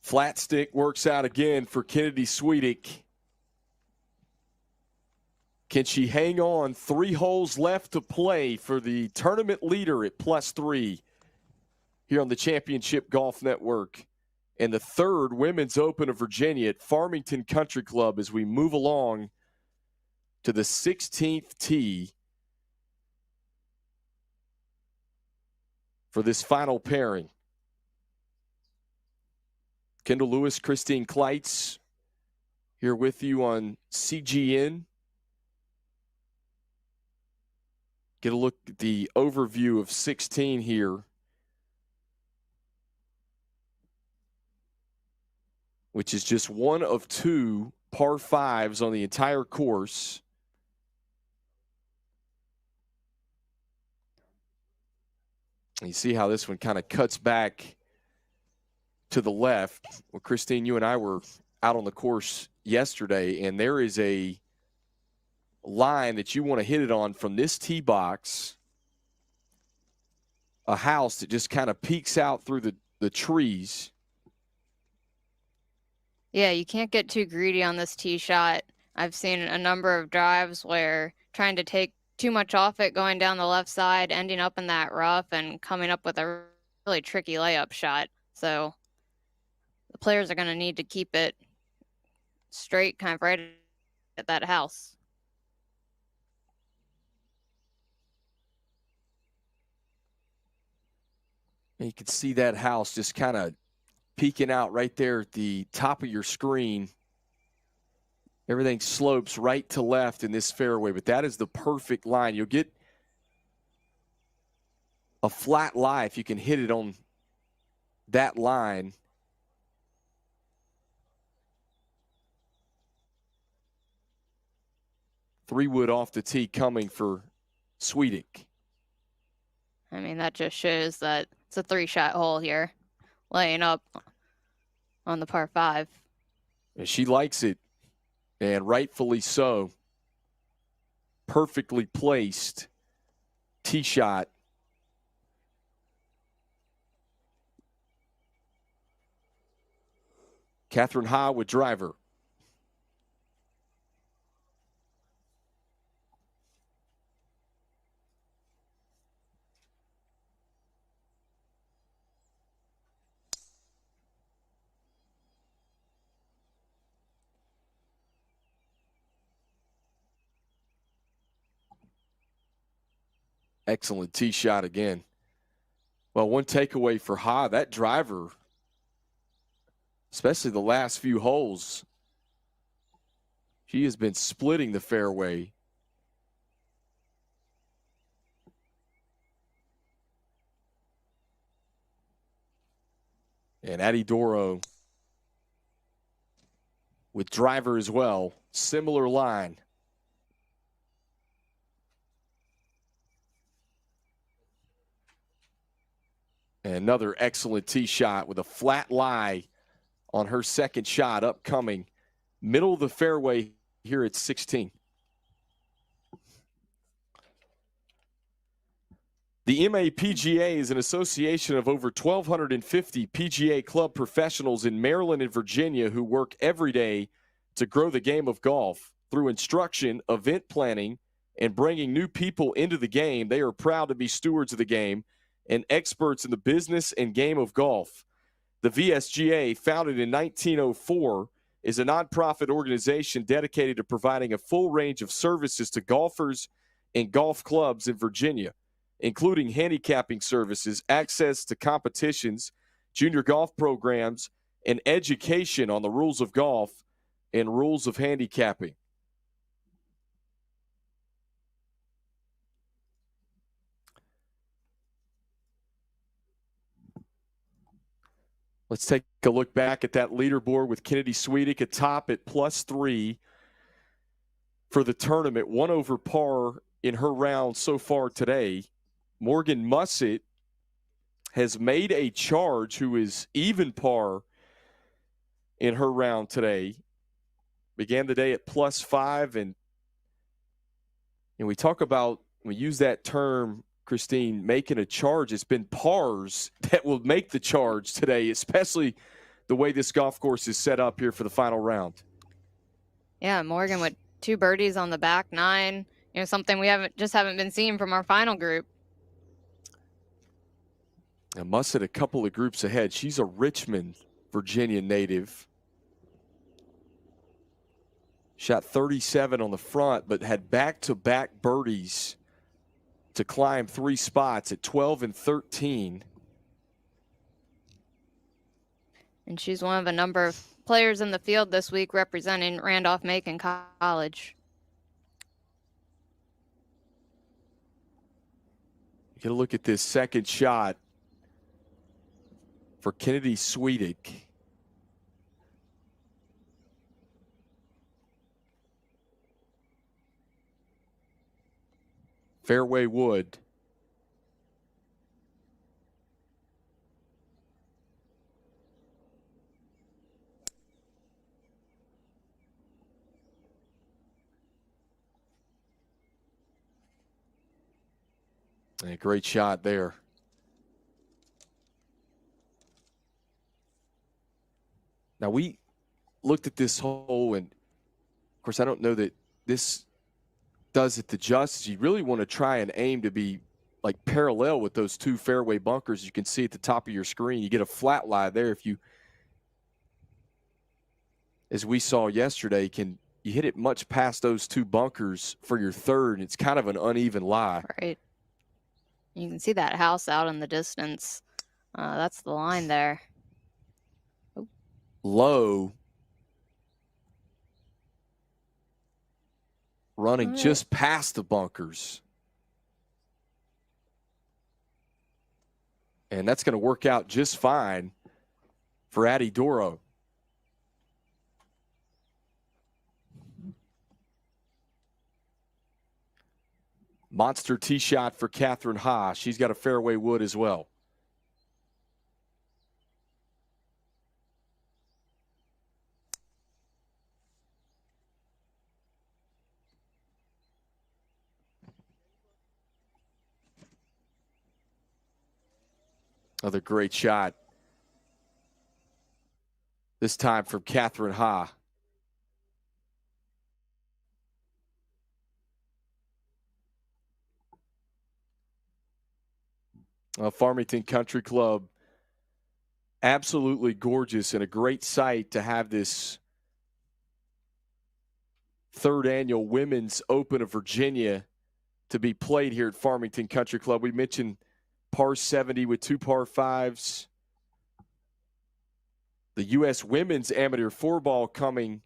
Flat stick works out again for Kennedy Sweetic. Can she hang on? 3 holes left to play for the tournament leader at +3 here on the Championship Golf Network. And the 3rd Women's Open of Virginia at Farmington Country Club as we move along to the 16th tee for this final pairing. Kendall Lewis, Christine Kleitz here with you on CGN. Get a look at the overview of 16 here, which is just one of 2 par 5s on the entire course. You see how this one kind of cuts back to the left. Well, Christine, you and I were out on the course yesterday, and there is a line that you want to hit it on from this tee box, a house that just kind of peeks out through the trees. Yeah, you can't get too greedy on this tee shot. I've seen a number of drives where trying to take too much off it, going down the left side, ending up in that rough, and coming up with a really tricky layup shot. So the players are going to need to keep it straight, kind of right at that house. And you can see that house just kind of peeking out right there at the top of your screen. Everything slopes right to left in this fairway, but that is the perfect line. You'll get a flat lie if you can hit it on that line. Three wood off the tee coming for Sweetic. I mean, that just shows that it's a 3-shot hole here, laying up on the par 5. And she likes it, and rightfully so. Perfectly placed tee shot. Catherine Ha with driver. Excellent tee shot again. Well, one takeaway for Ha, that driver, especially the last few holes, she has been splitting the fairway. And Addie Doro with driver as well. Similar line. And another excellent tee shot with a flat lie on her second shot upcoming. Middle of the fairway here at 16. The MAPGA is an association of over 1,250 PGA club professionals in Maryland and Virginia who work every day to grow the game of golf. Through instruction, event planning, and bringing new people into the game, they are proud to be stewards of the game and experts in the business and game of golf. The VSGA, founded in 1904, is a nonprofit organization dedicated to providing a full range of services to golfers and golf clubs in Virginia. including handicapping services, access to competitions, junior golf programs, and education on the rules of golf and rules of handicapping. Let's take a look back at that leaderboard with Kennedy Swedick atop at +3 for the tournament, 1 over par in her round so far today. Morgan Mussett has made a charge, who is even par in her round today. Began the day at +5, and we talk about, we use that term, Christine, making a charge. It's been pars that will make the charge today, especially the way this golf course is set up here for the final round. Yeah, Morgan with 2 birdies on the back 9. Something we haven't been seeing from our final group. And Mussett a couple of groups ahead. She's a Richmond, Virginia native. Shot 37 on the front, but had back-to-back birdies to climb 3 spots at 12 and 13. And she's one of a number of players in the field this week representing Randolph-Macon College. Get a look at this second shot for Kennedy Swedick. Fairway wood. A great shot there. Now, we looked at this hole, and of course, I don't know that this does it the justice. You really want to try and aim to be like parallel with those 2 fairway bunkers you can see at the top of your screen. You get a flat lie there. If you, as we saw yesterday, you hit it much past those 2 bunkers for your third, and it's kind of an uneven lie. Right. You can see that house out in the distance. That's the line there. Oh. Low. Running just past the bunkers. And that's going to work out just fine for Addie Doro. Monster tee shot for Catherine Ha. She's got a fairway wood as well. Another great shot. This time from Catherine Ha. Farmington Country Club, absolutely gorgeous and a great site to have this 3rd annual Women's Open of Virginia to be played here at Farmington Country Club. We mentioned par 70 with 2 par 5s. The U.S. Women's Amateur 4-Ball coming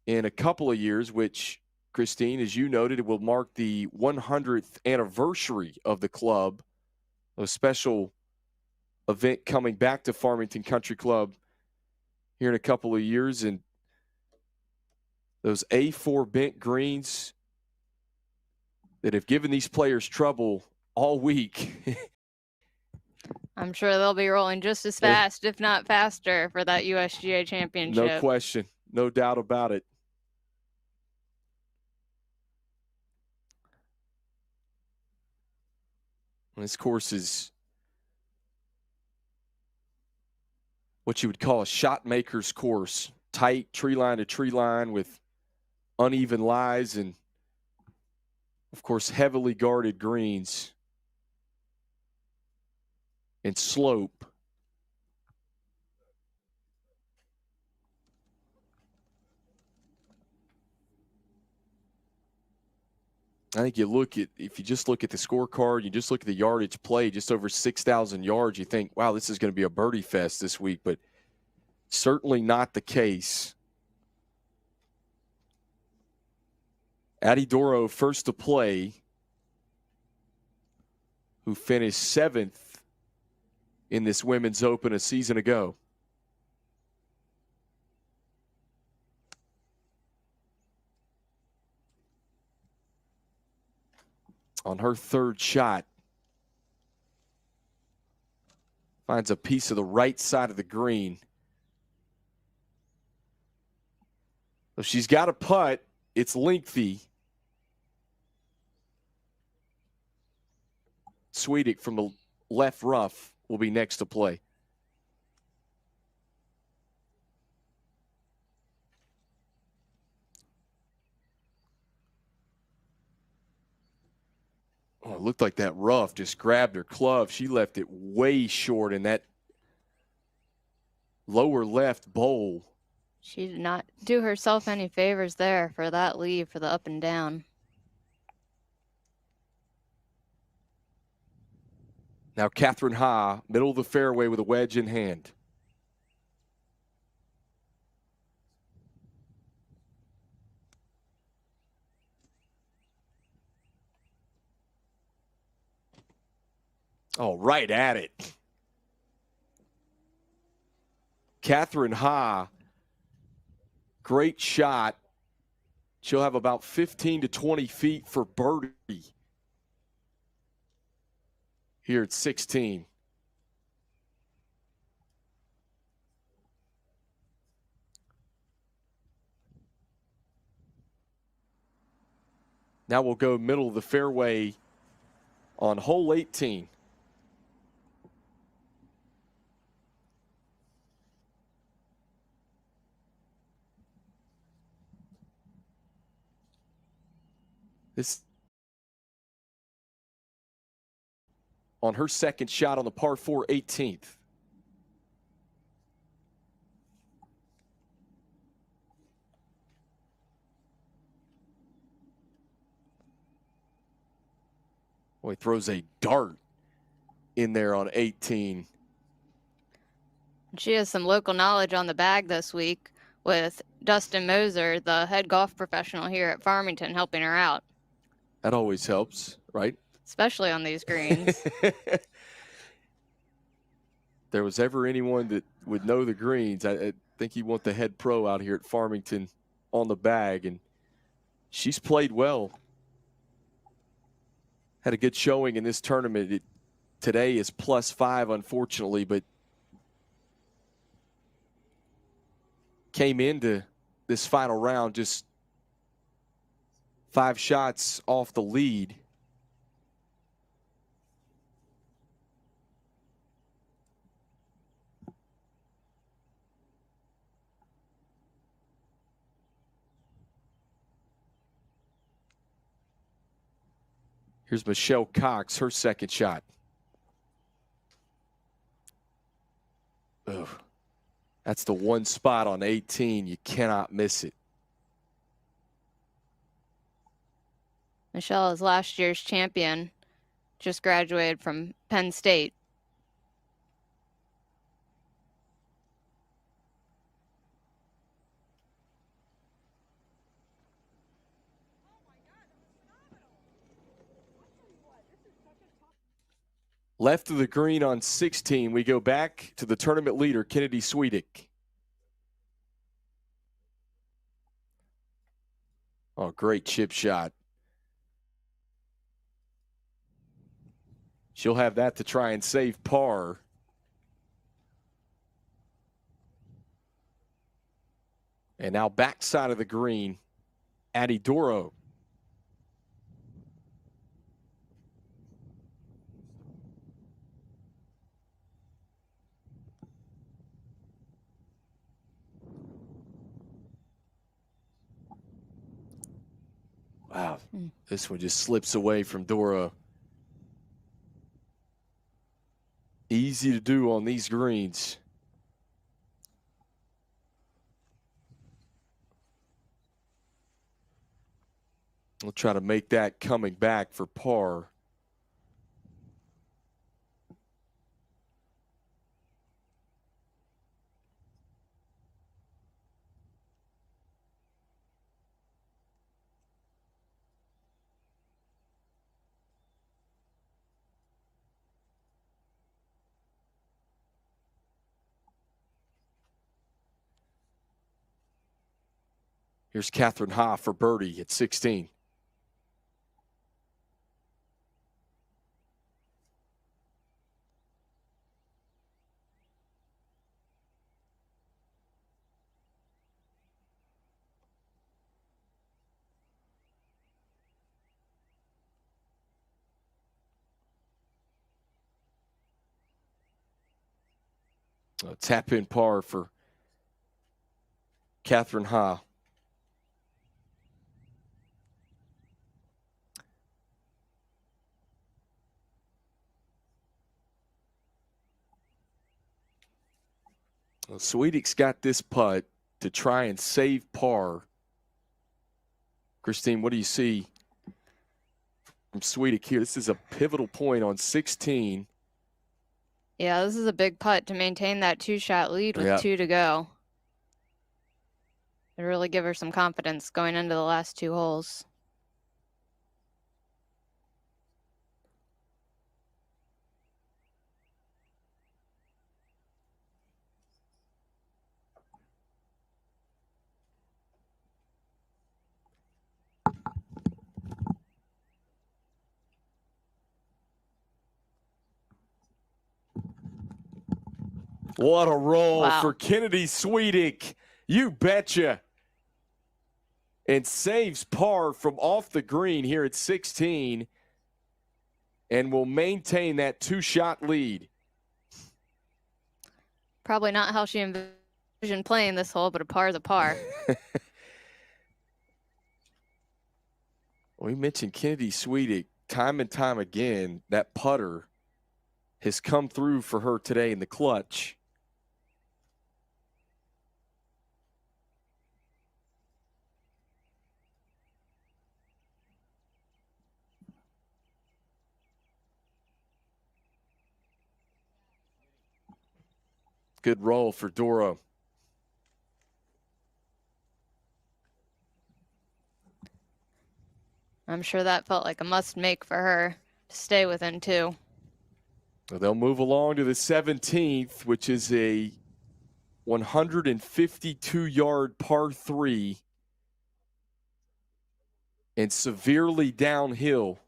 in a couple of years, which, Christine, as you noted, it will mark the 100th anniversary of the club. A special event coming back to Farmington Country Club here in a couple of years. And those A4 bent greens that have given these players trouble all week. I'm sure they'll be rolling just as fast, if not faster, for that USGA championship. No question. No doubt about it. This course is what you would call a shot maker's course. Tight, tree line to tree line with uneven lies and, of course, heavily guarded greens and slope. I think if you just look at the scorecard, you just look at the yardage played, just over 6,000 yards, you think, wow, this is going to be a birdie fest this week, but certainly not the case. Addie Doro, first to play, who finished 7th in this Women's Open a season ago. On her third shot, finds a piece of the right side of the green. So she's got a putt. It's lengthy. Swedick from the left rough will be next to play. Oh, it looked like that rough just grabbed her club. She left it way short in that lower left bowl. She did not do herself any favors there for that leave for the up and down. Now Catherine Ha, middle of the fairway with a wedge in hand. Oh, right at it. Catherine Ha, great shot. She'll have about 15 to 20 feet for birdie here at 16. Now we'll go middle of the fairway on hole 18. This on her second shot on the par 4 18th. Boy, throws a dart in there on 18. She has some local knowledge on the bag this week with Dustin Moser, the head golf professional here at Farmington, helping her out. That always helps, right? Especially on these greens. There was ever anyone that would know the greens, I think you want the head pro out here at Farmington on the bag, and she's played well. Had a good showing in this tournament. Today is +5, unfortunately, but came into this final round just 5 shots off the lead. Here's Michelle Cox, her second shot. Ugh. That's the one spot on 18. You cannot miss it. Michelle is last year's champion, just graduated from Penn State. Left of the green on 16. We go back to the tournament leader, Kennedy Swedick. Oh, great chip shot. She'll have that to try and save par. And now backside of the green, Addie Doro. Wow, this one just slips away from Dora. Easy to do on these greens. We'll try to make that coming back for par. Here's Catherine Ha for birdie at 16. A tap in par for Catherine Ha. Well, Sweetik's got this putt to try and save par. Christine, what do you see from Sweetik here? This is a pivotal point on 16. Yeah, this is a big putt to maintain that 2-shot lead with 2 to go. It'd really give her some confidence going into the last 2 holes. What a roll for Kennedy Sweetik. You betcha. And saves par from off the green here at 16 and will maintain that 2-shot lead. Probably not how she envisioned playing this hole, but a par is a par. We mentioned Kennedy Sweetik time and time again. That putter has come through for her today in the clutch. Good roll for Dora. I'm sure that felt like a must-make for her to stay within 2. They'll move along to the 17th, which is a 152-yard par 3 and severely downhill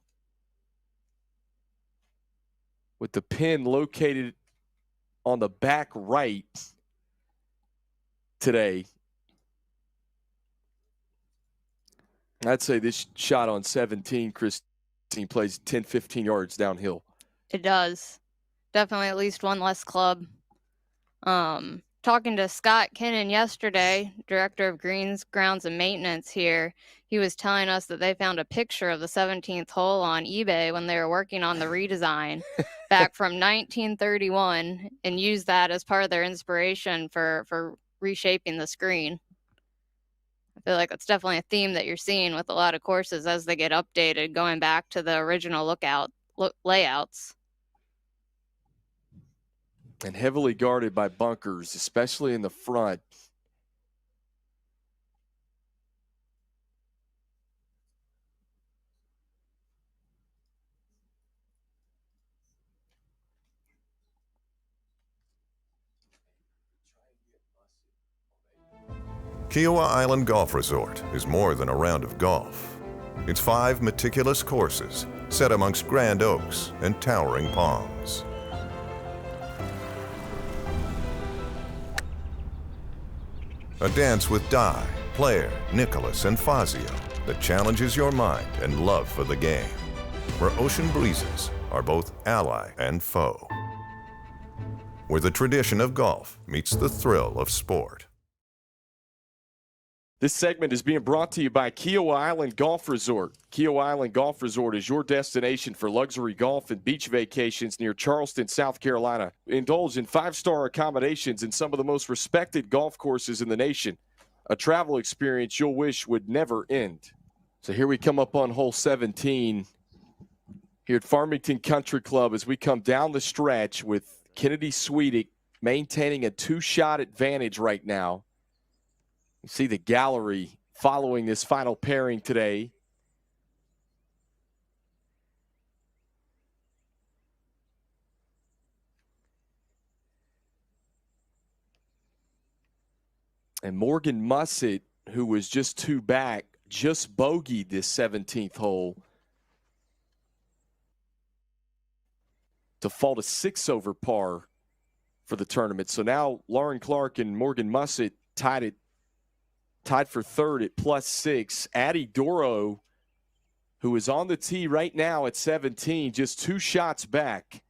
with the pin located on the back right today. I'd say this shot on 17, Christine, plays 10, 15 yards downhill. It does. Definitely at least one less club. Talking to Scott Kinnan yesterday, director of greens, grounds, and maintenance here, he was telling us that they found a picture of the 17th hole on eBay when they were working on the redesign back from 1931 and used that as part of their inspiration for reshaping the screen. I feel like that's definitely a theme that you're seeing with a lot of courses as they get updated, going back to the original layouts. And heavily guarded by bunkers, especially in the front. Kiowa Island Golf Resort is more than a round of golf. It's 5 meticulous courses set amongst grand oaks and towering palms. A dance with Di, Player, Nicholas, and Fazio that challenges your mind and love for the game, where ocean breezes are both ally and foe, where the tradition of golf meets the thrill of sport. This segment is being brought to you by Kiowa Island Golf Resort. Kiowa Island Golf Resort is your destination for luxury golf and beach vacations near Charleston, South Carolina. Indulge in 5-star accommodations in some of the most respected golf courses in the nation. A travel experience you'll wish would never end. So here we come up on hole 17 here at Farmington Country Club as we come down the stretch with Kennedy Swedick maintaining a 2-shot advantage right now. You see the gallery following this final pairing today. And Morgan Mussett, who was just 2 back, just bogeyed this 17th hole to fall to 6 over par for the tournament. So now Lauren Clark and Morgan Mussett tied for third at +6. Addie Doro, who is on the tee right now at 17, just 2 shots back.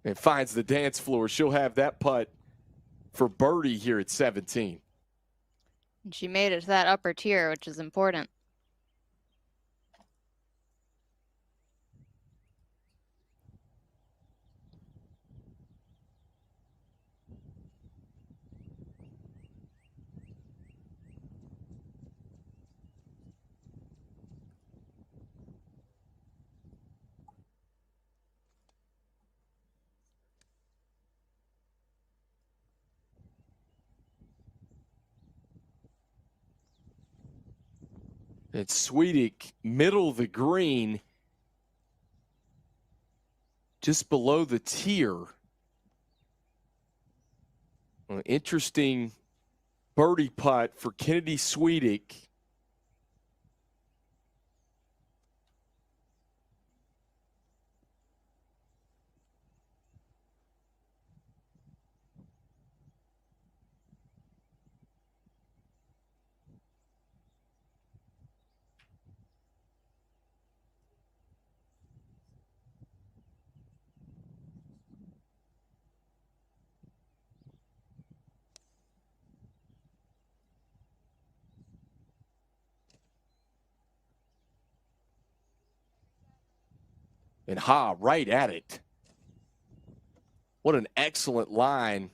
And finds the dance floor. She'll have that putt for birdie here at 17. And she made it to that upper tier, which is important. And Swedick, middle of the green, just below the tier. Interesting birdie putt for Kennedy Swedick. And right at it. What an excellent line.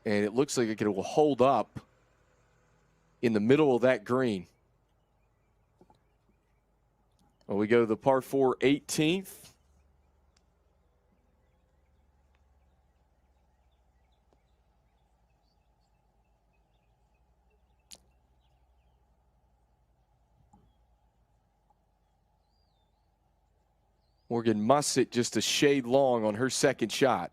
And it looks like it will hold up in the middle of that green. Well, we go to the par 4 18th. Morgan Mussett just a shade long on her second shot.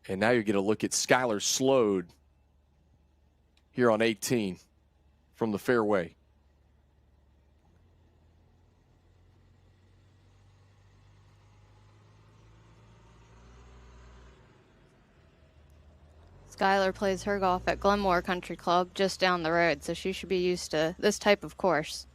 And now you get a look at Skylar Slode here on 18 from the fairway. Skylar plays her golf at Glenmore Country Club just down the road, so she should be used to this type of course.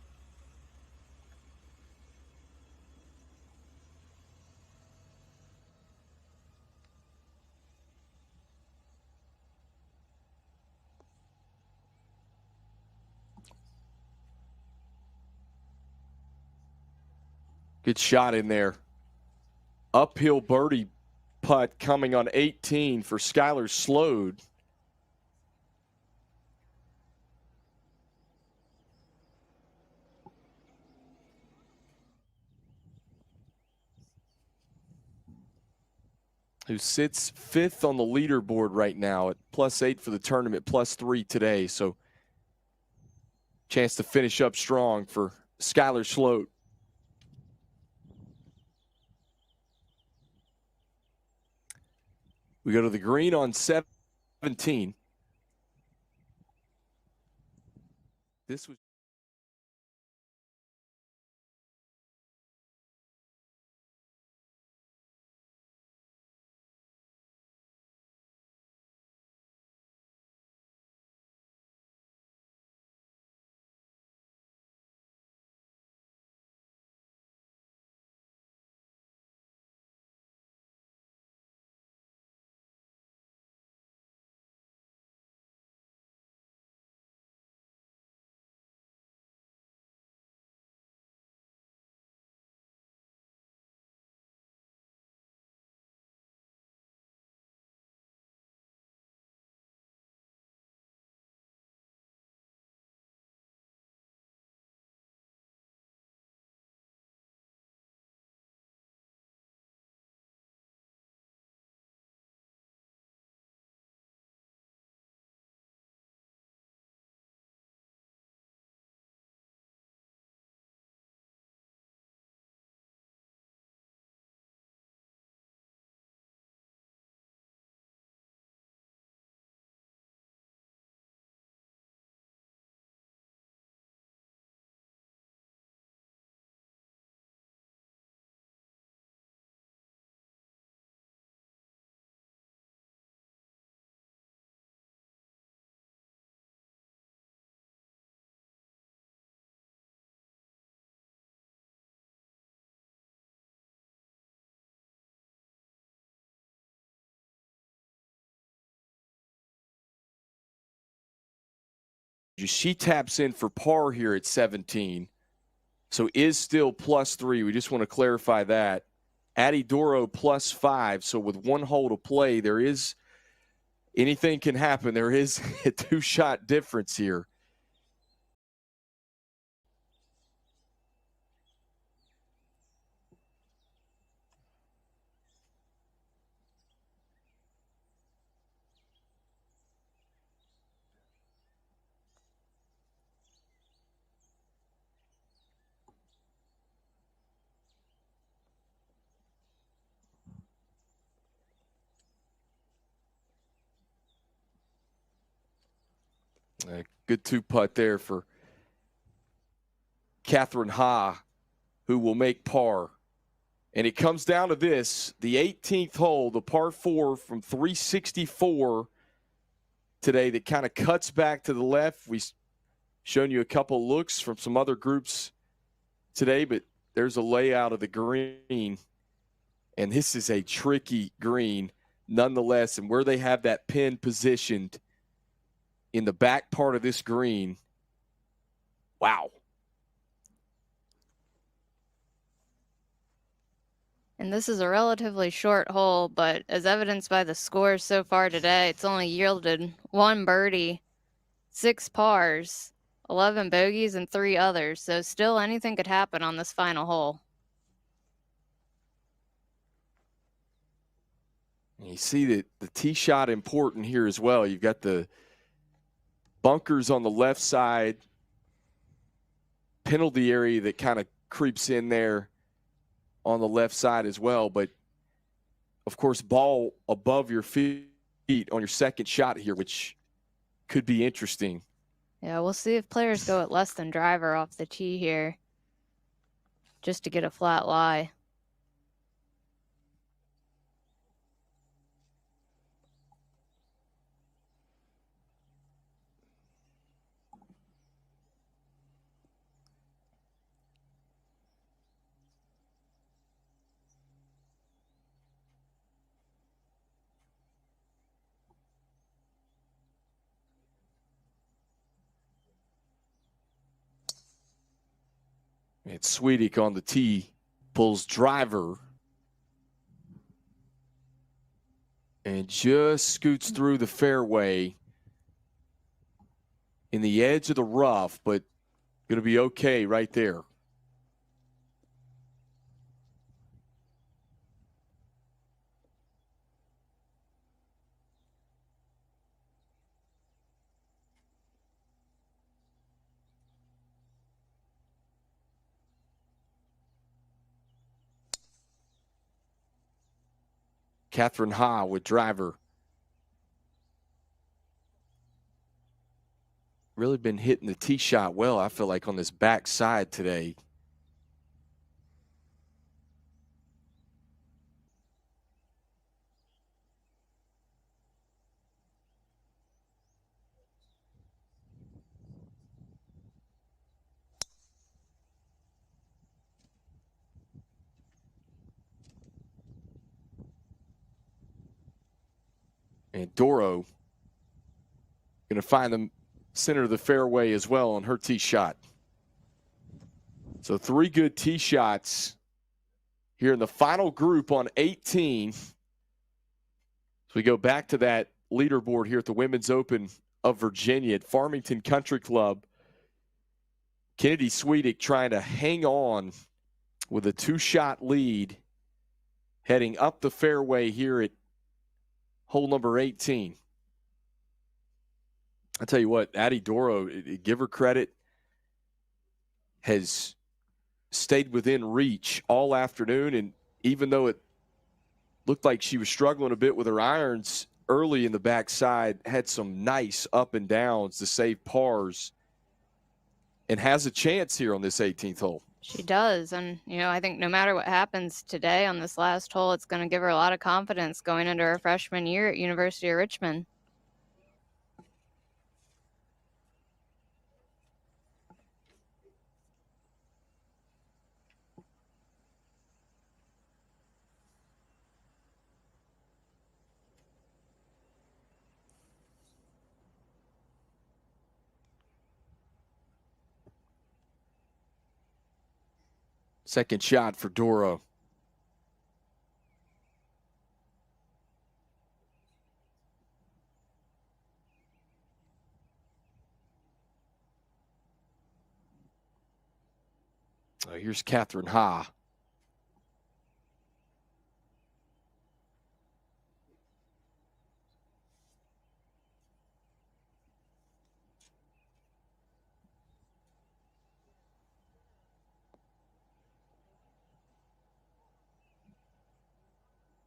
Good shot in there. Uphill birdie putt coming on 18 for Skylar Slode. Who sits 5th on the leaderboard right now at +8 for the tournament, +3 today. So chance to finish up strong for Skylar Slode. We go to the green on 17. This was She taps in for par here at 17. So is still +3. We just want to clarify that. Addie Doro +5. So with one hole to play, there is anything can happen. There is a 2-shot difference here. A good 2-putt there for Catherine Ha, who will make par. And it comes down to this, the 18th hole, the par 4 from 364 today that kind of cuts back to the left. We've shown you a couple looks from some other groups today, but there's a layout of the green. And this is a tricky green nonetheless. And where they have that pin positioned in the back part of this green, wow. And this is a relatively short hole, but as evidenced by the scores so far today, it's only yielded 1 birdie, 6 pars, 11 bogeys, and 3 others. So still anything could happen on this final hole. You see that the tee shot important here as well. You've got the bunkers on the left side, penalty area that kind of creeps in there on the left side as well. But, of course, ball above your feet on your second shot here, which could be interesting. Yeah, we'll see if players go at less than driver off the tee here just to get a flat lie. It's Sweetic on the tee, pulls driver, and just scoots through the fairway in the edge of the rough, but going to be okay right there. Catherine Ha with driver. Really been hitting the tee shot well, I feel like, on this back side today. And Doro going to find the center of the fairway as well on her tee shot. So 3 good tee shots here in the final group on 18. So we go back to that leaderboard here at the Women's Open of Virginia at Farmington Country Club. Kennedy Sweetic trying to hang on with a 2-shot lead heading up the fairway here at hole number 18. I tell you what, Addie Doro, give her credit, has stayed within reach all afternoon. And even though it looked like she was struggling a bit with her irons early in the backside, had some nice up and downs to save pars, and has a chance here on this 18th hole. She does. And, I think no matter what happens today on this last hole, it's going to give her a lot of confidence going into her freshman year at University of Richmond. Second shot for Doro. Here's Catherine Ha.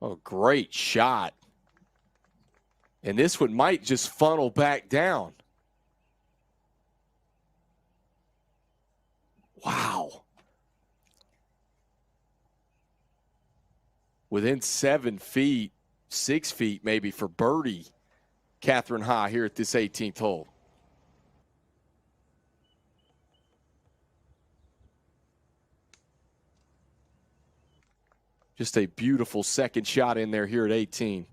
Oh, great shot. And this one might just funnel back down. Wow. Within 7 feet, 6 feet maybe for birdie, Catherine Ha here at this 18th hole. Just a beautiful second shot in there here at 18.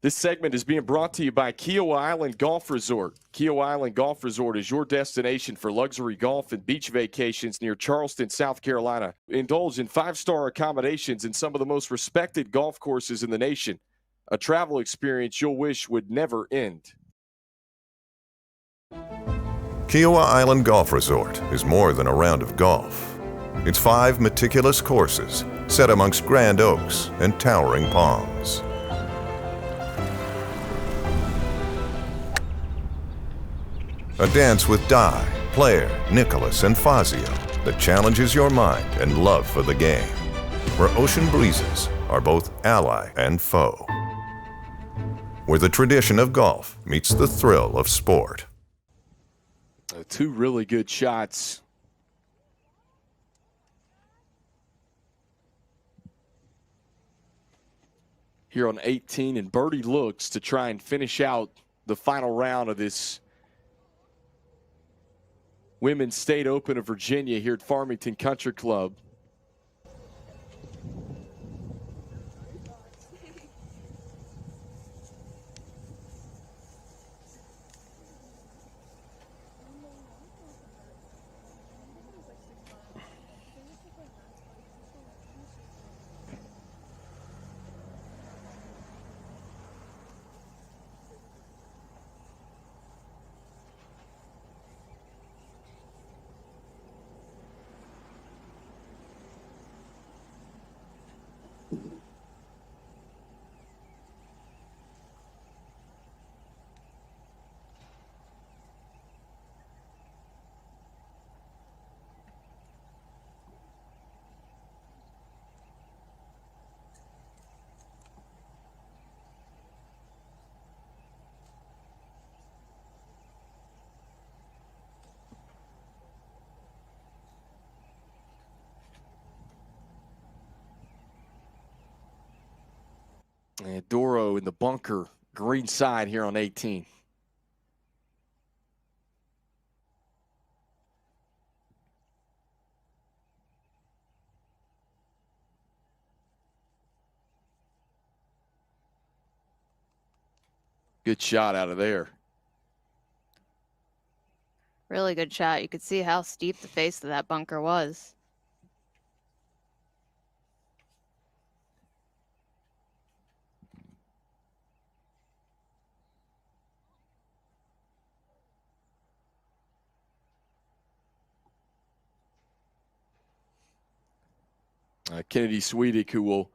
This segment is being brought to you by Kiowa Island Golf Resort. Kiowa Island Golf Resort is your destination for luxury golf and beach vacations near Charleston, South Carolina. Indulge in 5-star accommodations in some of the most respected golf courses in the nation. A travel experience you'll wish would never end. Kiowa Island Golf Resort is more than a round of golf. It's 5 meticulous courses set amongst grand oaks and towering palms. A dance with Di, Player, Nicholas, and Fazio that challenges your mind and love for the game, where ocean breezes are both ally and foe, where the tradition of golf meets the thrill of sport. 2 really good shots. Here on 18, and birdie looks to try and finish out the final round of this Women's State Open of Virginia here at Farmington Country Club. And Doro in the bunker, green side here on 18. Good shot out of there. Really good shot. You could see how steep the face of that bunker was. Kennedy Swedick, who will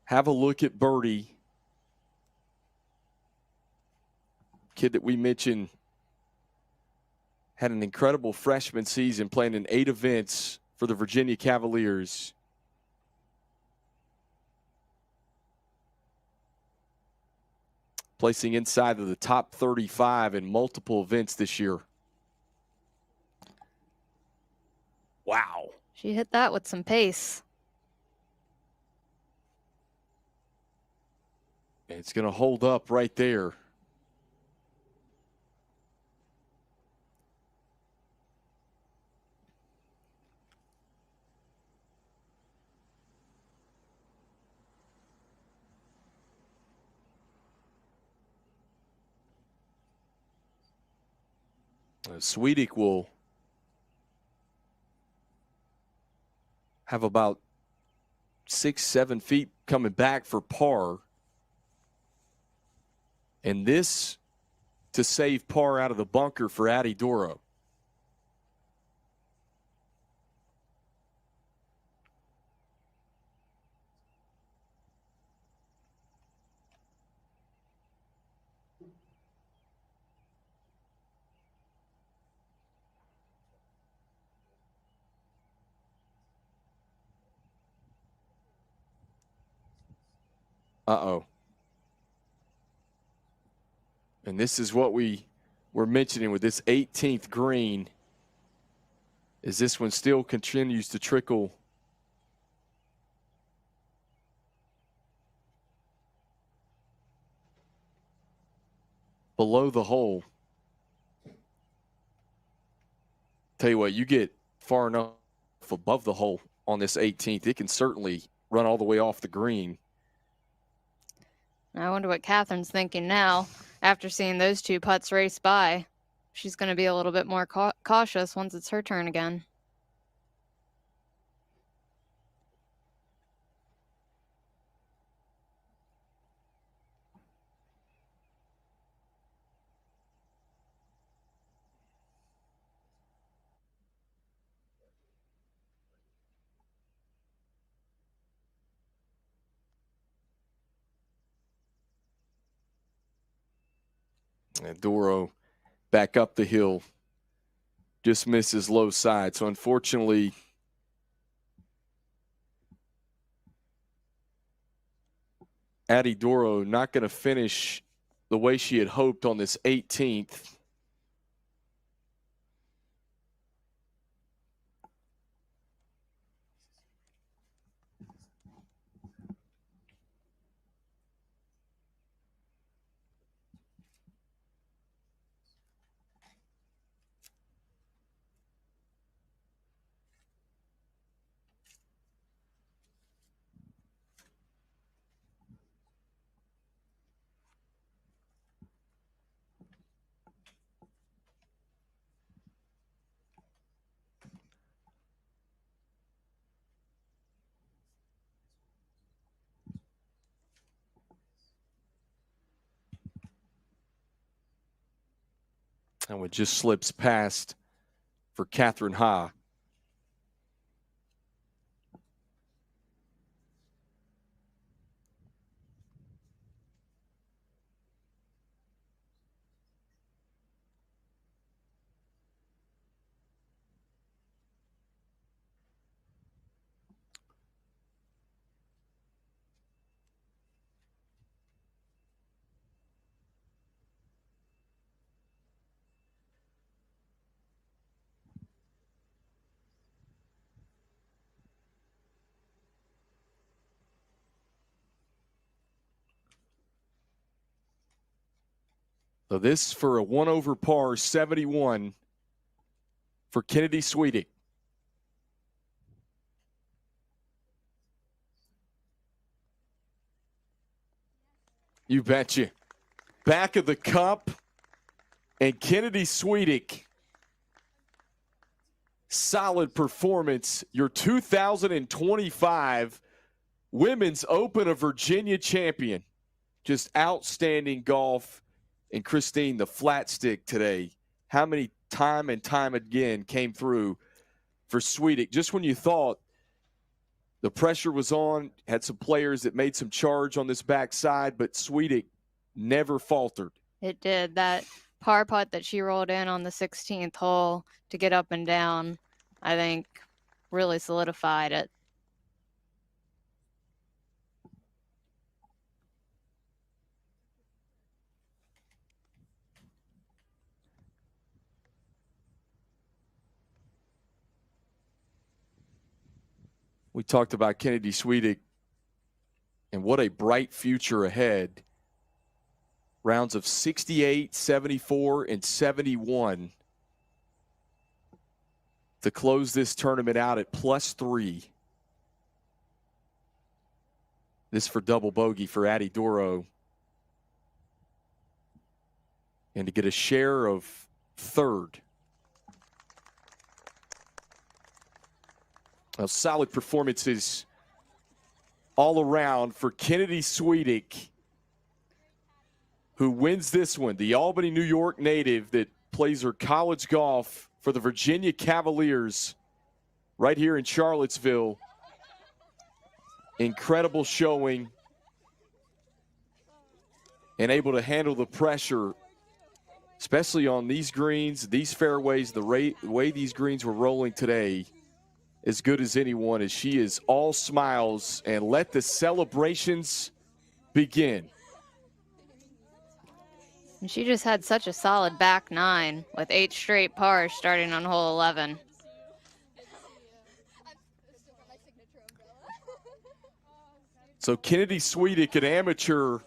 have a look at birdie. Kid that we mentioned had an incredible freshman season, playing in 8 events for the Virginia Cavaliers. Placing inside of the top 35 in multiple events this year. Wow. She hit that with some pace. It's going to hold up right there. Sweetik will have about 6-7 feet coming back for par. And this to save par out of the bunker for Addie Doro. Uh-oh. And this is what we were mentioning with this 18th green, is this one still continues to trickle below the hole. Tell you what, you get far enough above the hole on this 18th, it can certainly run all the way off the green. I wonder what Catherine's thinking now after seeing those two putts race by. She's going to be a little bit more cautious once it's her turn again. And Doro back up the hill, just misses low side. So unfortunately, Addie Doro not going to finish the way she had hoped on this 18th. And it just slips past for Catherine Ha. So this for a 1 over par 71 for Kennedy Sweetik. You betcha. Back of the cup, and Kennedy Sweetik. Solid performance. Your 2025 Women's Open of Virginia champion. Just outstanding golf. And Christine, the flat stick today, how many time and time again came through for Sweetik? Just when you thought the pressure was on, had some players that made some charge on this backside, but Sweetik never faltered. It did. That par putt that she rolled in on the 16th hole to get up and down, I think, really solidified it. We talked about Kennedy Sweetik and what a bright future ahead. Rounds of 68, 74, and 71 to close this tournament out at +3. This for double bogey for Addie Doro. And to get a share of third Solid performances all around for Kennedy Swedick, who wins this one. The Albany, New York native that plays her college golf for the Virginia Cavaliers right here in Charlottesville. Incredible showing and able to handle the pressure, especially on these greens, these fairways, the way these greens were rolling today, as good as anyone, as she is all smiles, and let the celebrations begin. And she just had such a solid back nine with 8 straight pars starting on hole 11. So Kennedy Swedick, an amateur,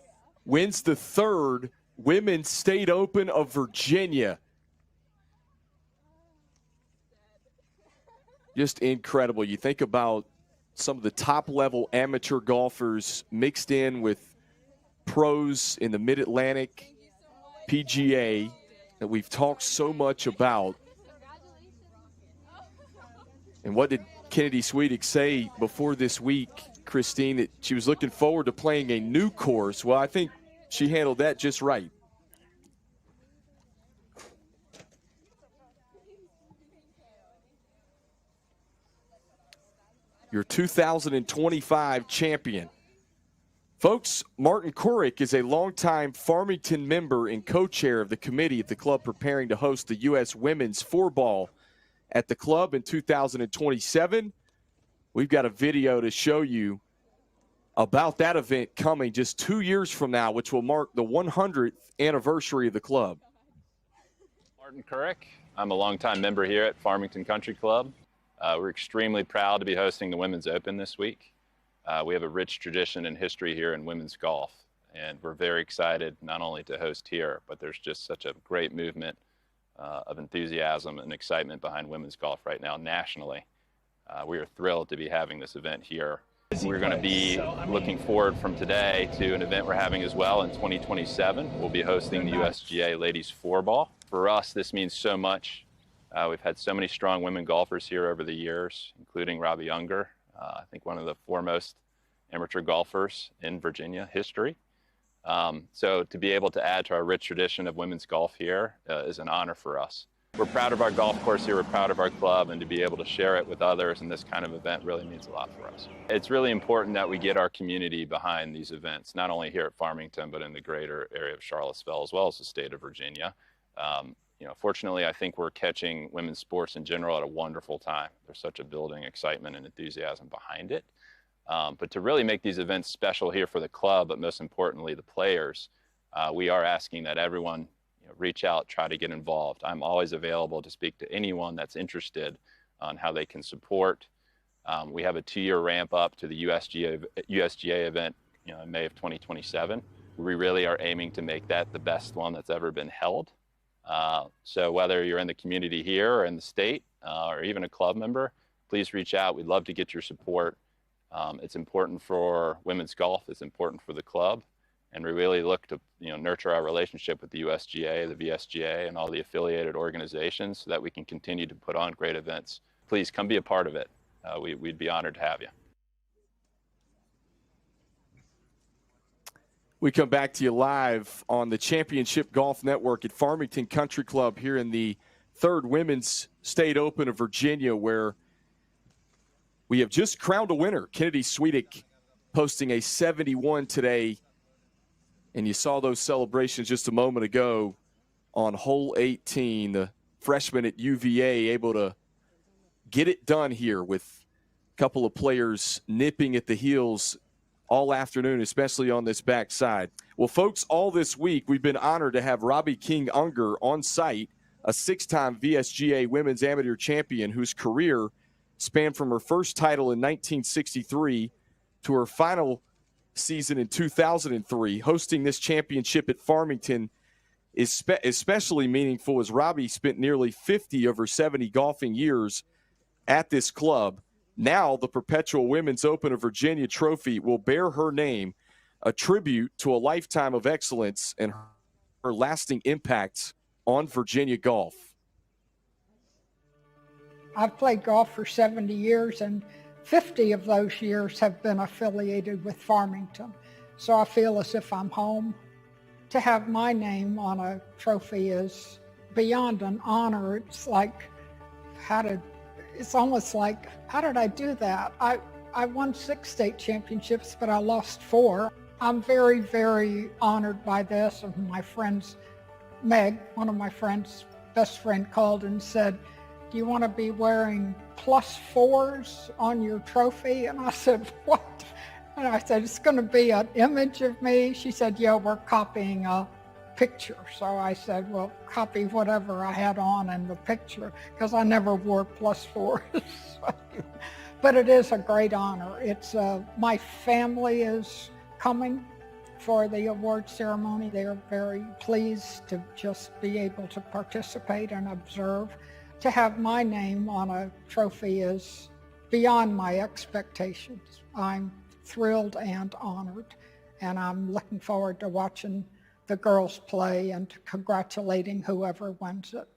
wins the 3rd Women's State Open of Virginia. Just incredible. You think about some of the top-level amateur golfers mixed in with pros in the Mid-Atlantic PGA that we've talked so much about. And what did Kennedy Swedick say before this week, Christine, that she was looking forward to playing a new course? Well, I think she handled that just right. Your 2025 champion. Folks, Martin Kurick is a longtime Farmington member and co-chair of the committee at the club preparing to host the U.S. Women's 4-ball at the club in 2027. We've got a video to show you about that event coming just 2 years from now, which will mark the 100th anniversary of the club. Martin Kurick. I'm a longtime member here at Farmington Country Club. We're extremely proud to be hosting the Women's Open this week. We have a rich tradition and history here in women's golf, and we're very excited not only to host here, but there's just such a great movement of enthusiasm and excitement behind women's golf right now nationally. We are thrilled to be having this event here. We're going to be looking forward from today to an event we're having as well in 2027. We'll be hosting the USGA Ladies 4-ball. For us, this means so much. We've had so many strong women golfers here over the years, including Robbie Unger, I think one of the foremost amateur golfers in Virginia history. So to be able to add to our rich tradition of women's golf here is an honor for us. We're proud of our golf course here, we're proud of our club, and to be able to share it with others in this kind of event really means a lot for us. It's really important that we get our community behind these events, not only here at Farmington, but in the greater area of Charlottesville, as well as the state of Virginia. Fortunately, I think we're catching women's sports in general at a wonderful time. There's such a building excitement and enthusiasm behind it. But to really make these events special here for the club, but most importantly, the players, we are asking that everyone reach out, try to get involved. I'm always available to speak to anyone that's interested on how they can support. We have a 2-year ramp up to the USGA event in May of 2027. We really are aiming to make that the best one that's ever been held. So whether you're in the community here or in the state or even a club member, please reach out. We'd love to get your support. It's important for women's golf. It's important for the club. And we really look to nurture our relationship with the USGA, the VSGA, and all the affiliated organizations so that we can continue to put on great events. Please come be a part of it. We'd be honored to have you. We come back to you live on the Championship Golf Network at Farmington Country Club here in the 3rd Women's State Open of Virginia, where we have just crowned a winner. Kennedy Swedick posting a 71 today. And you saw those celebrations just a moment ago on hole 18. The freshman at UVA able to get it done here with a couple of players nipping at the heels all afternoon, especially on this backside. Well, folks, all this week we've been honored to have Robbie King Unger on site, a 6-time VSGA Women's Amateur Champion whose career spanned from her first title in 1963 to her final season in 2003. Hosting this championship at Farmington is especially meaningful as Robbie spent nearly 50 of her 70 golfing years at this club. Now the Perpetual Women's Open of Virginia trophy will bear her name, a tribute to a lifetime of excellence and her lasting impact on Virginia golf. I've played golf for 70 years, and 50 of those years have been affiliated with Farmington. So I feel as if I'm home. To have my name on a trophy is beyond an honor. It's like, it's almost like, how did I do that? I won 6 state championships, but I lost 4. I'm very, very honored by this. And my friends, Meg, one of my friends, best friend, called and said, do you want to be wearing +4s on your trophy? And I said, what? And I said, it's going to be an image of me. She said, yeah, we're copying a picture. So I said, well, copy whatever I had on in the picture, because I never wore +4s. But it is a great honor. It's my family is coming for the award ceremony. They are very pleased to just be able to participate and observe. To have my name on a trophy is beyond my expectations. I'm thrilled and honored, and I'm looking forward to watching the girls play and congratulating whoever wins it.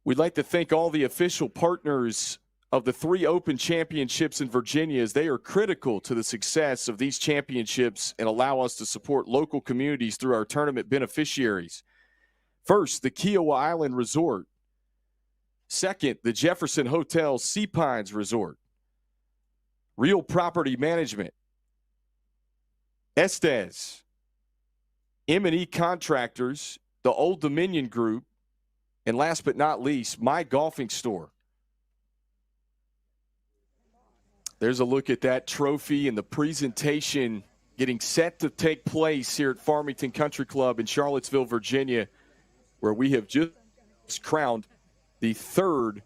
We'd like to thank all the official partners of the 3 Open Championships in Virginia, as they are critical to the success of these championships and allow us to support local communities through our tournament beneficiaries. First, the Kiowa Island Resort. Second, the Jefferson Hotel Sea Pines Resort. Real Property Management. Estes. M&E Contractors, the Old Dominion Group, and last but not least, My Golfing Store. There's a look at that trophy and the presentation getting set to take place here at Farmington Country Club in Charlottesville, Virginia, where we have just crowned the 3rd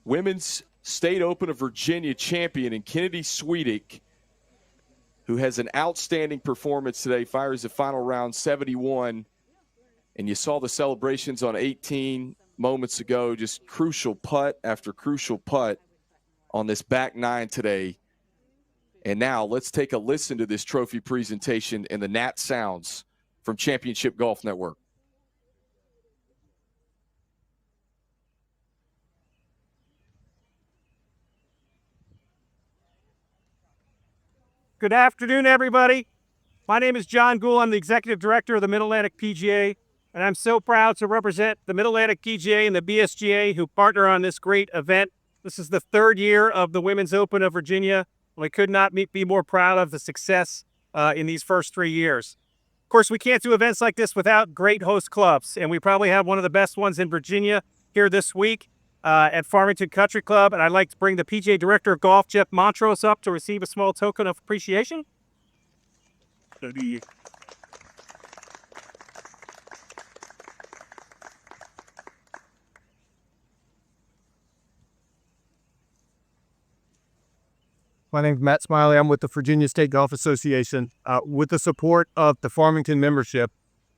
Women's State Open of Virginia champion in Kennedy Swedick, who has an outstanding performance today, fires the final round 71. And you saw the celebrations on 18 moments ago, just crucial putt after crucial putt on this back 9 today. And now let's take a listen to this trophy presentation and the Nat sounds from Championship Golf Network. Good afternoon, everybody. My name is John Gould. I'm the Executive Director of the Mid-Atlantic PGA, and I'm so proud to represent the Mid-Atlantic PGA and the BSGA, who partner on this great event. This is the 3rd year of the Women's Open of Virginia. We could not be more proud of the success in these first 3 years. Of course, we can't do events like this without great host clubs, and we probably have one of the best ones in Virginia here this week at Farmington Country Club. And I'd like to bring the PGA Director of Golf, Jeff Montrose, up to receive a small token of appreciation. My name's Matt Smiley. I'm with the Virginia State Golf Association. With the support of the Farmington membership,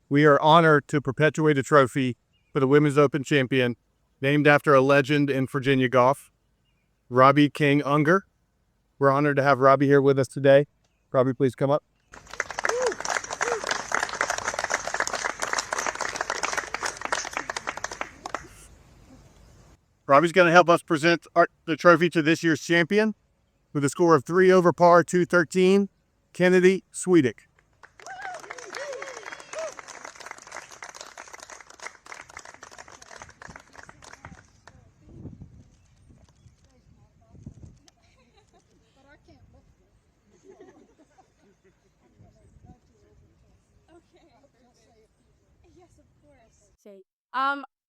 we are honored to perpetuate a trophy for the Women's Open champion, named after a legend in Virginia golf, Robbie King Unger. We're honored to have Robbie here with us today. Robbie, please come up. Robbie's going to help us present the trophy to this year's champion with a score of 3 over par, 213, Kennedy Swedick.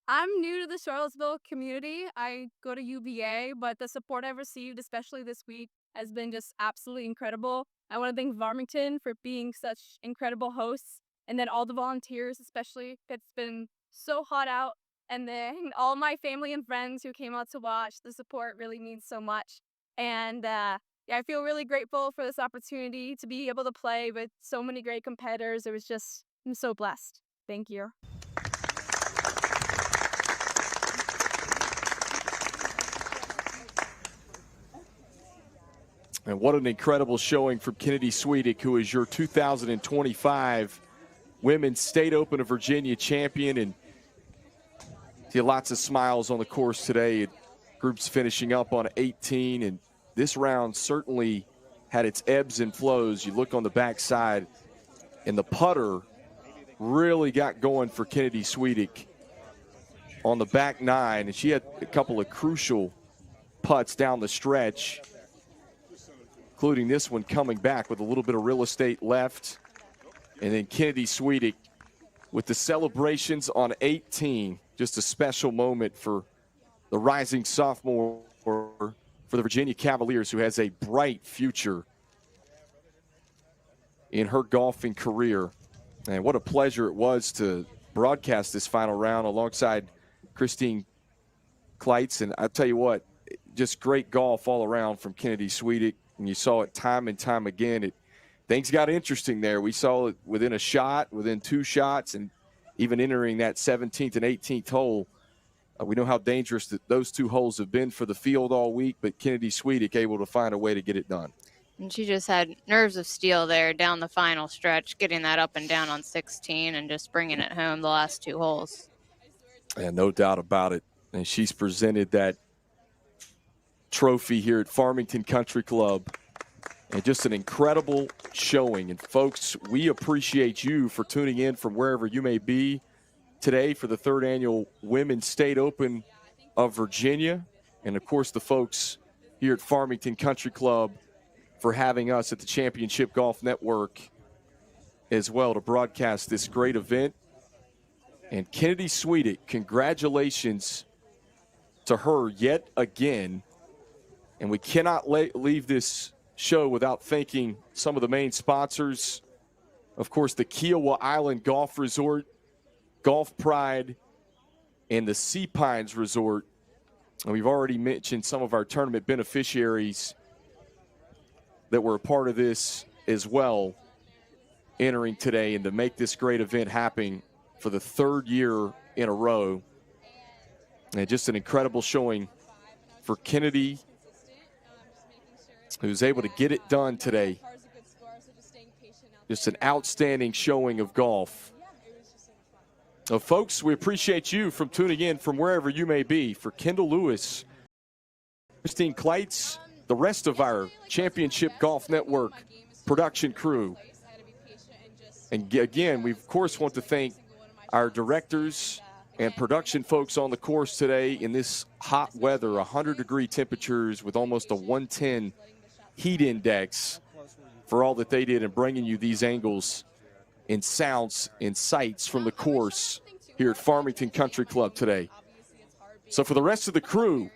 I'm new to the Charlottesville community. I go to UVA, but the support I've received, especially this week, has been just absolutely incredible. I want to thank Farmington for being such incredible hosts, and then all the volunteers, especially. It's been so hot out, and then all my family and friends who came out to watch. The support really means so much, and yeah, I feel really grateful for this opportunity to be able to play with so many great competitors. I'm so blessed. Thank you. And what an incredible showing from Kennedy Swedick, who is your 2025 Women's State Open of Virginia champion. And see lots of smiles on the course today. Groups finishing up on 18, and this round certainly had its ebbs and flows. You look on the backside, and the putter really got going for Kennedy Swedick on the back nine, and she had a couple of crucial putts down the stretch, including this one coming back with a little bit of real estate left. And then Kennedy Swedick with the celebrations on 18. Just a special moment for the rising sophomore for the Virginia Cavaliers, who has a bright future in her golfing career. And what a pleasure it was to broadcast this final round alongside Christine Kleitz. And I'll tell you what, just great golf all around from Kennedy Swedick. And you saw it time and time again. Things got interesting there. We saw it within a shot, within two shots, and even entering that 17th and 18th hole. We know how dangerous those two holes have been for the field all week, but Kennedy Swedick able to find a way to get it done. And she just had nerves of steel there down the final stretch, getting that up and down on 16 and just bringing it home the last two holes. And no doubt about it. And she's presented that trophy here at Farmington Country Club. And just an incredible showing. And folks, we appreciate you for tuning in from wherever you may be today for the third annual Women's State Open of Virginia. And of course, the folks here at Farmington Country Club for having us at the Championship Golf Network as well to broadcast this great event. And Kennedy Swedick, congratulations to her yet again. And we cannot leave this show without thanking some of the main sponsors. Of course, the Kiowa Island Golf Resort, Golf Pride, and the Sea Pines Resort. And we've already mentioned some of our tournament beneficiaries that were a part of this as well, entering today, and to make this great event happen for the third year in a row. And just an incredible showing for Kennedy, who's able to get it done today. Just an outstanding showing of golf. So folks, we appreciate you from tuning in from wherever you may be. For Kendall Lewis, Christine Kleitz, the rest of our Championship Golf Network production crew. And again, we of course want to thank our directors and production folks on the course today in this hot weather, 100-degree temperatures with almost a 110 heat index, for all that they did in bringing you these angles and sounds and sights from the course here at Farmington Country Club today. So for the rest of the crew,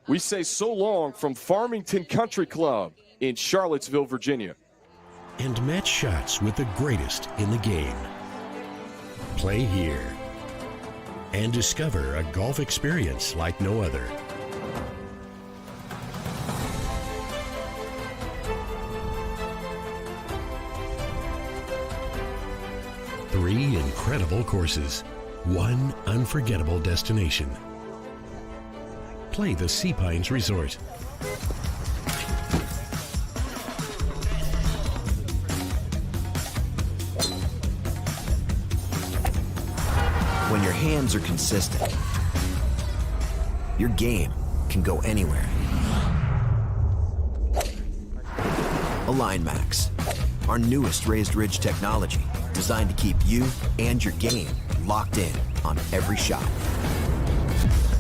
we say so long from Farmington Country Club in Charlottesville, Virginia. And match shots with the greatest in the game. Play here and discover a golf experience like no other. Three incredible courses, one unforgettable destination. Play the Sea Pines Resort. When your hands are consistent, your game can go anywhere. Align Max, our newest raised ridge technology, designed to keep you and your game locked in on every shot.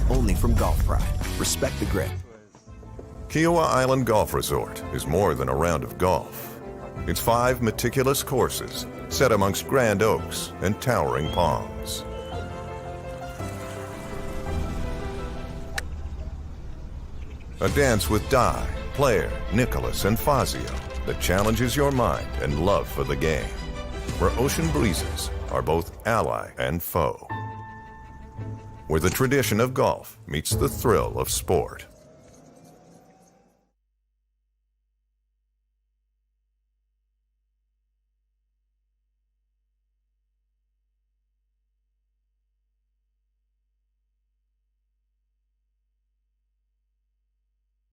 Only from Golf Pride. Respect the grip. Kiowa Island Golf Resort is more than a round of golf. It's 5 meticulous courses set amongst grand oaks and towering palms. A dance with Di, Player, Nicholas, and Fazio that challenges your mind and love for the game, where ocean breezes are both ally and foe, where the tradition of golf meets the thrill of sport.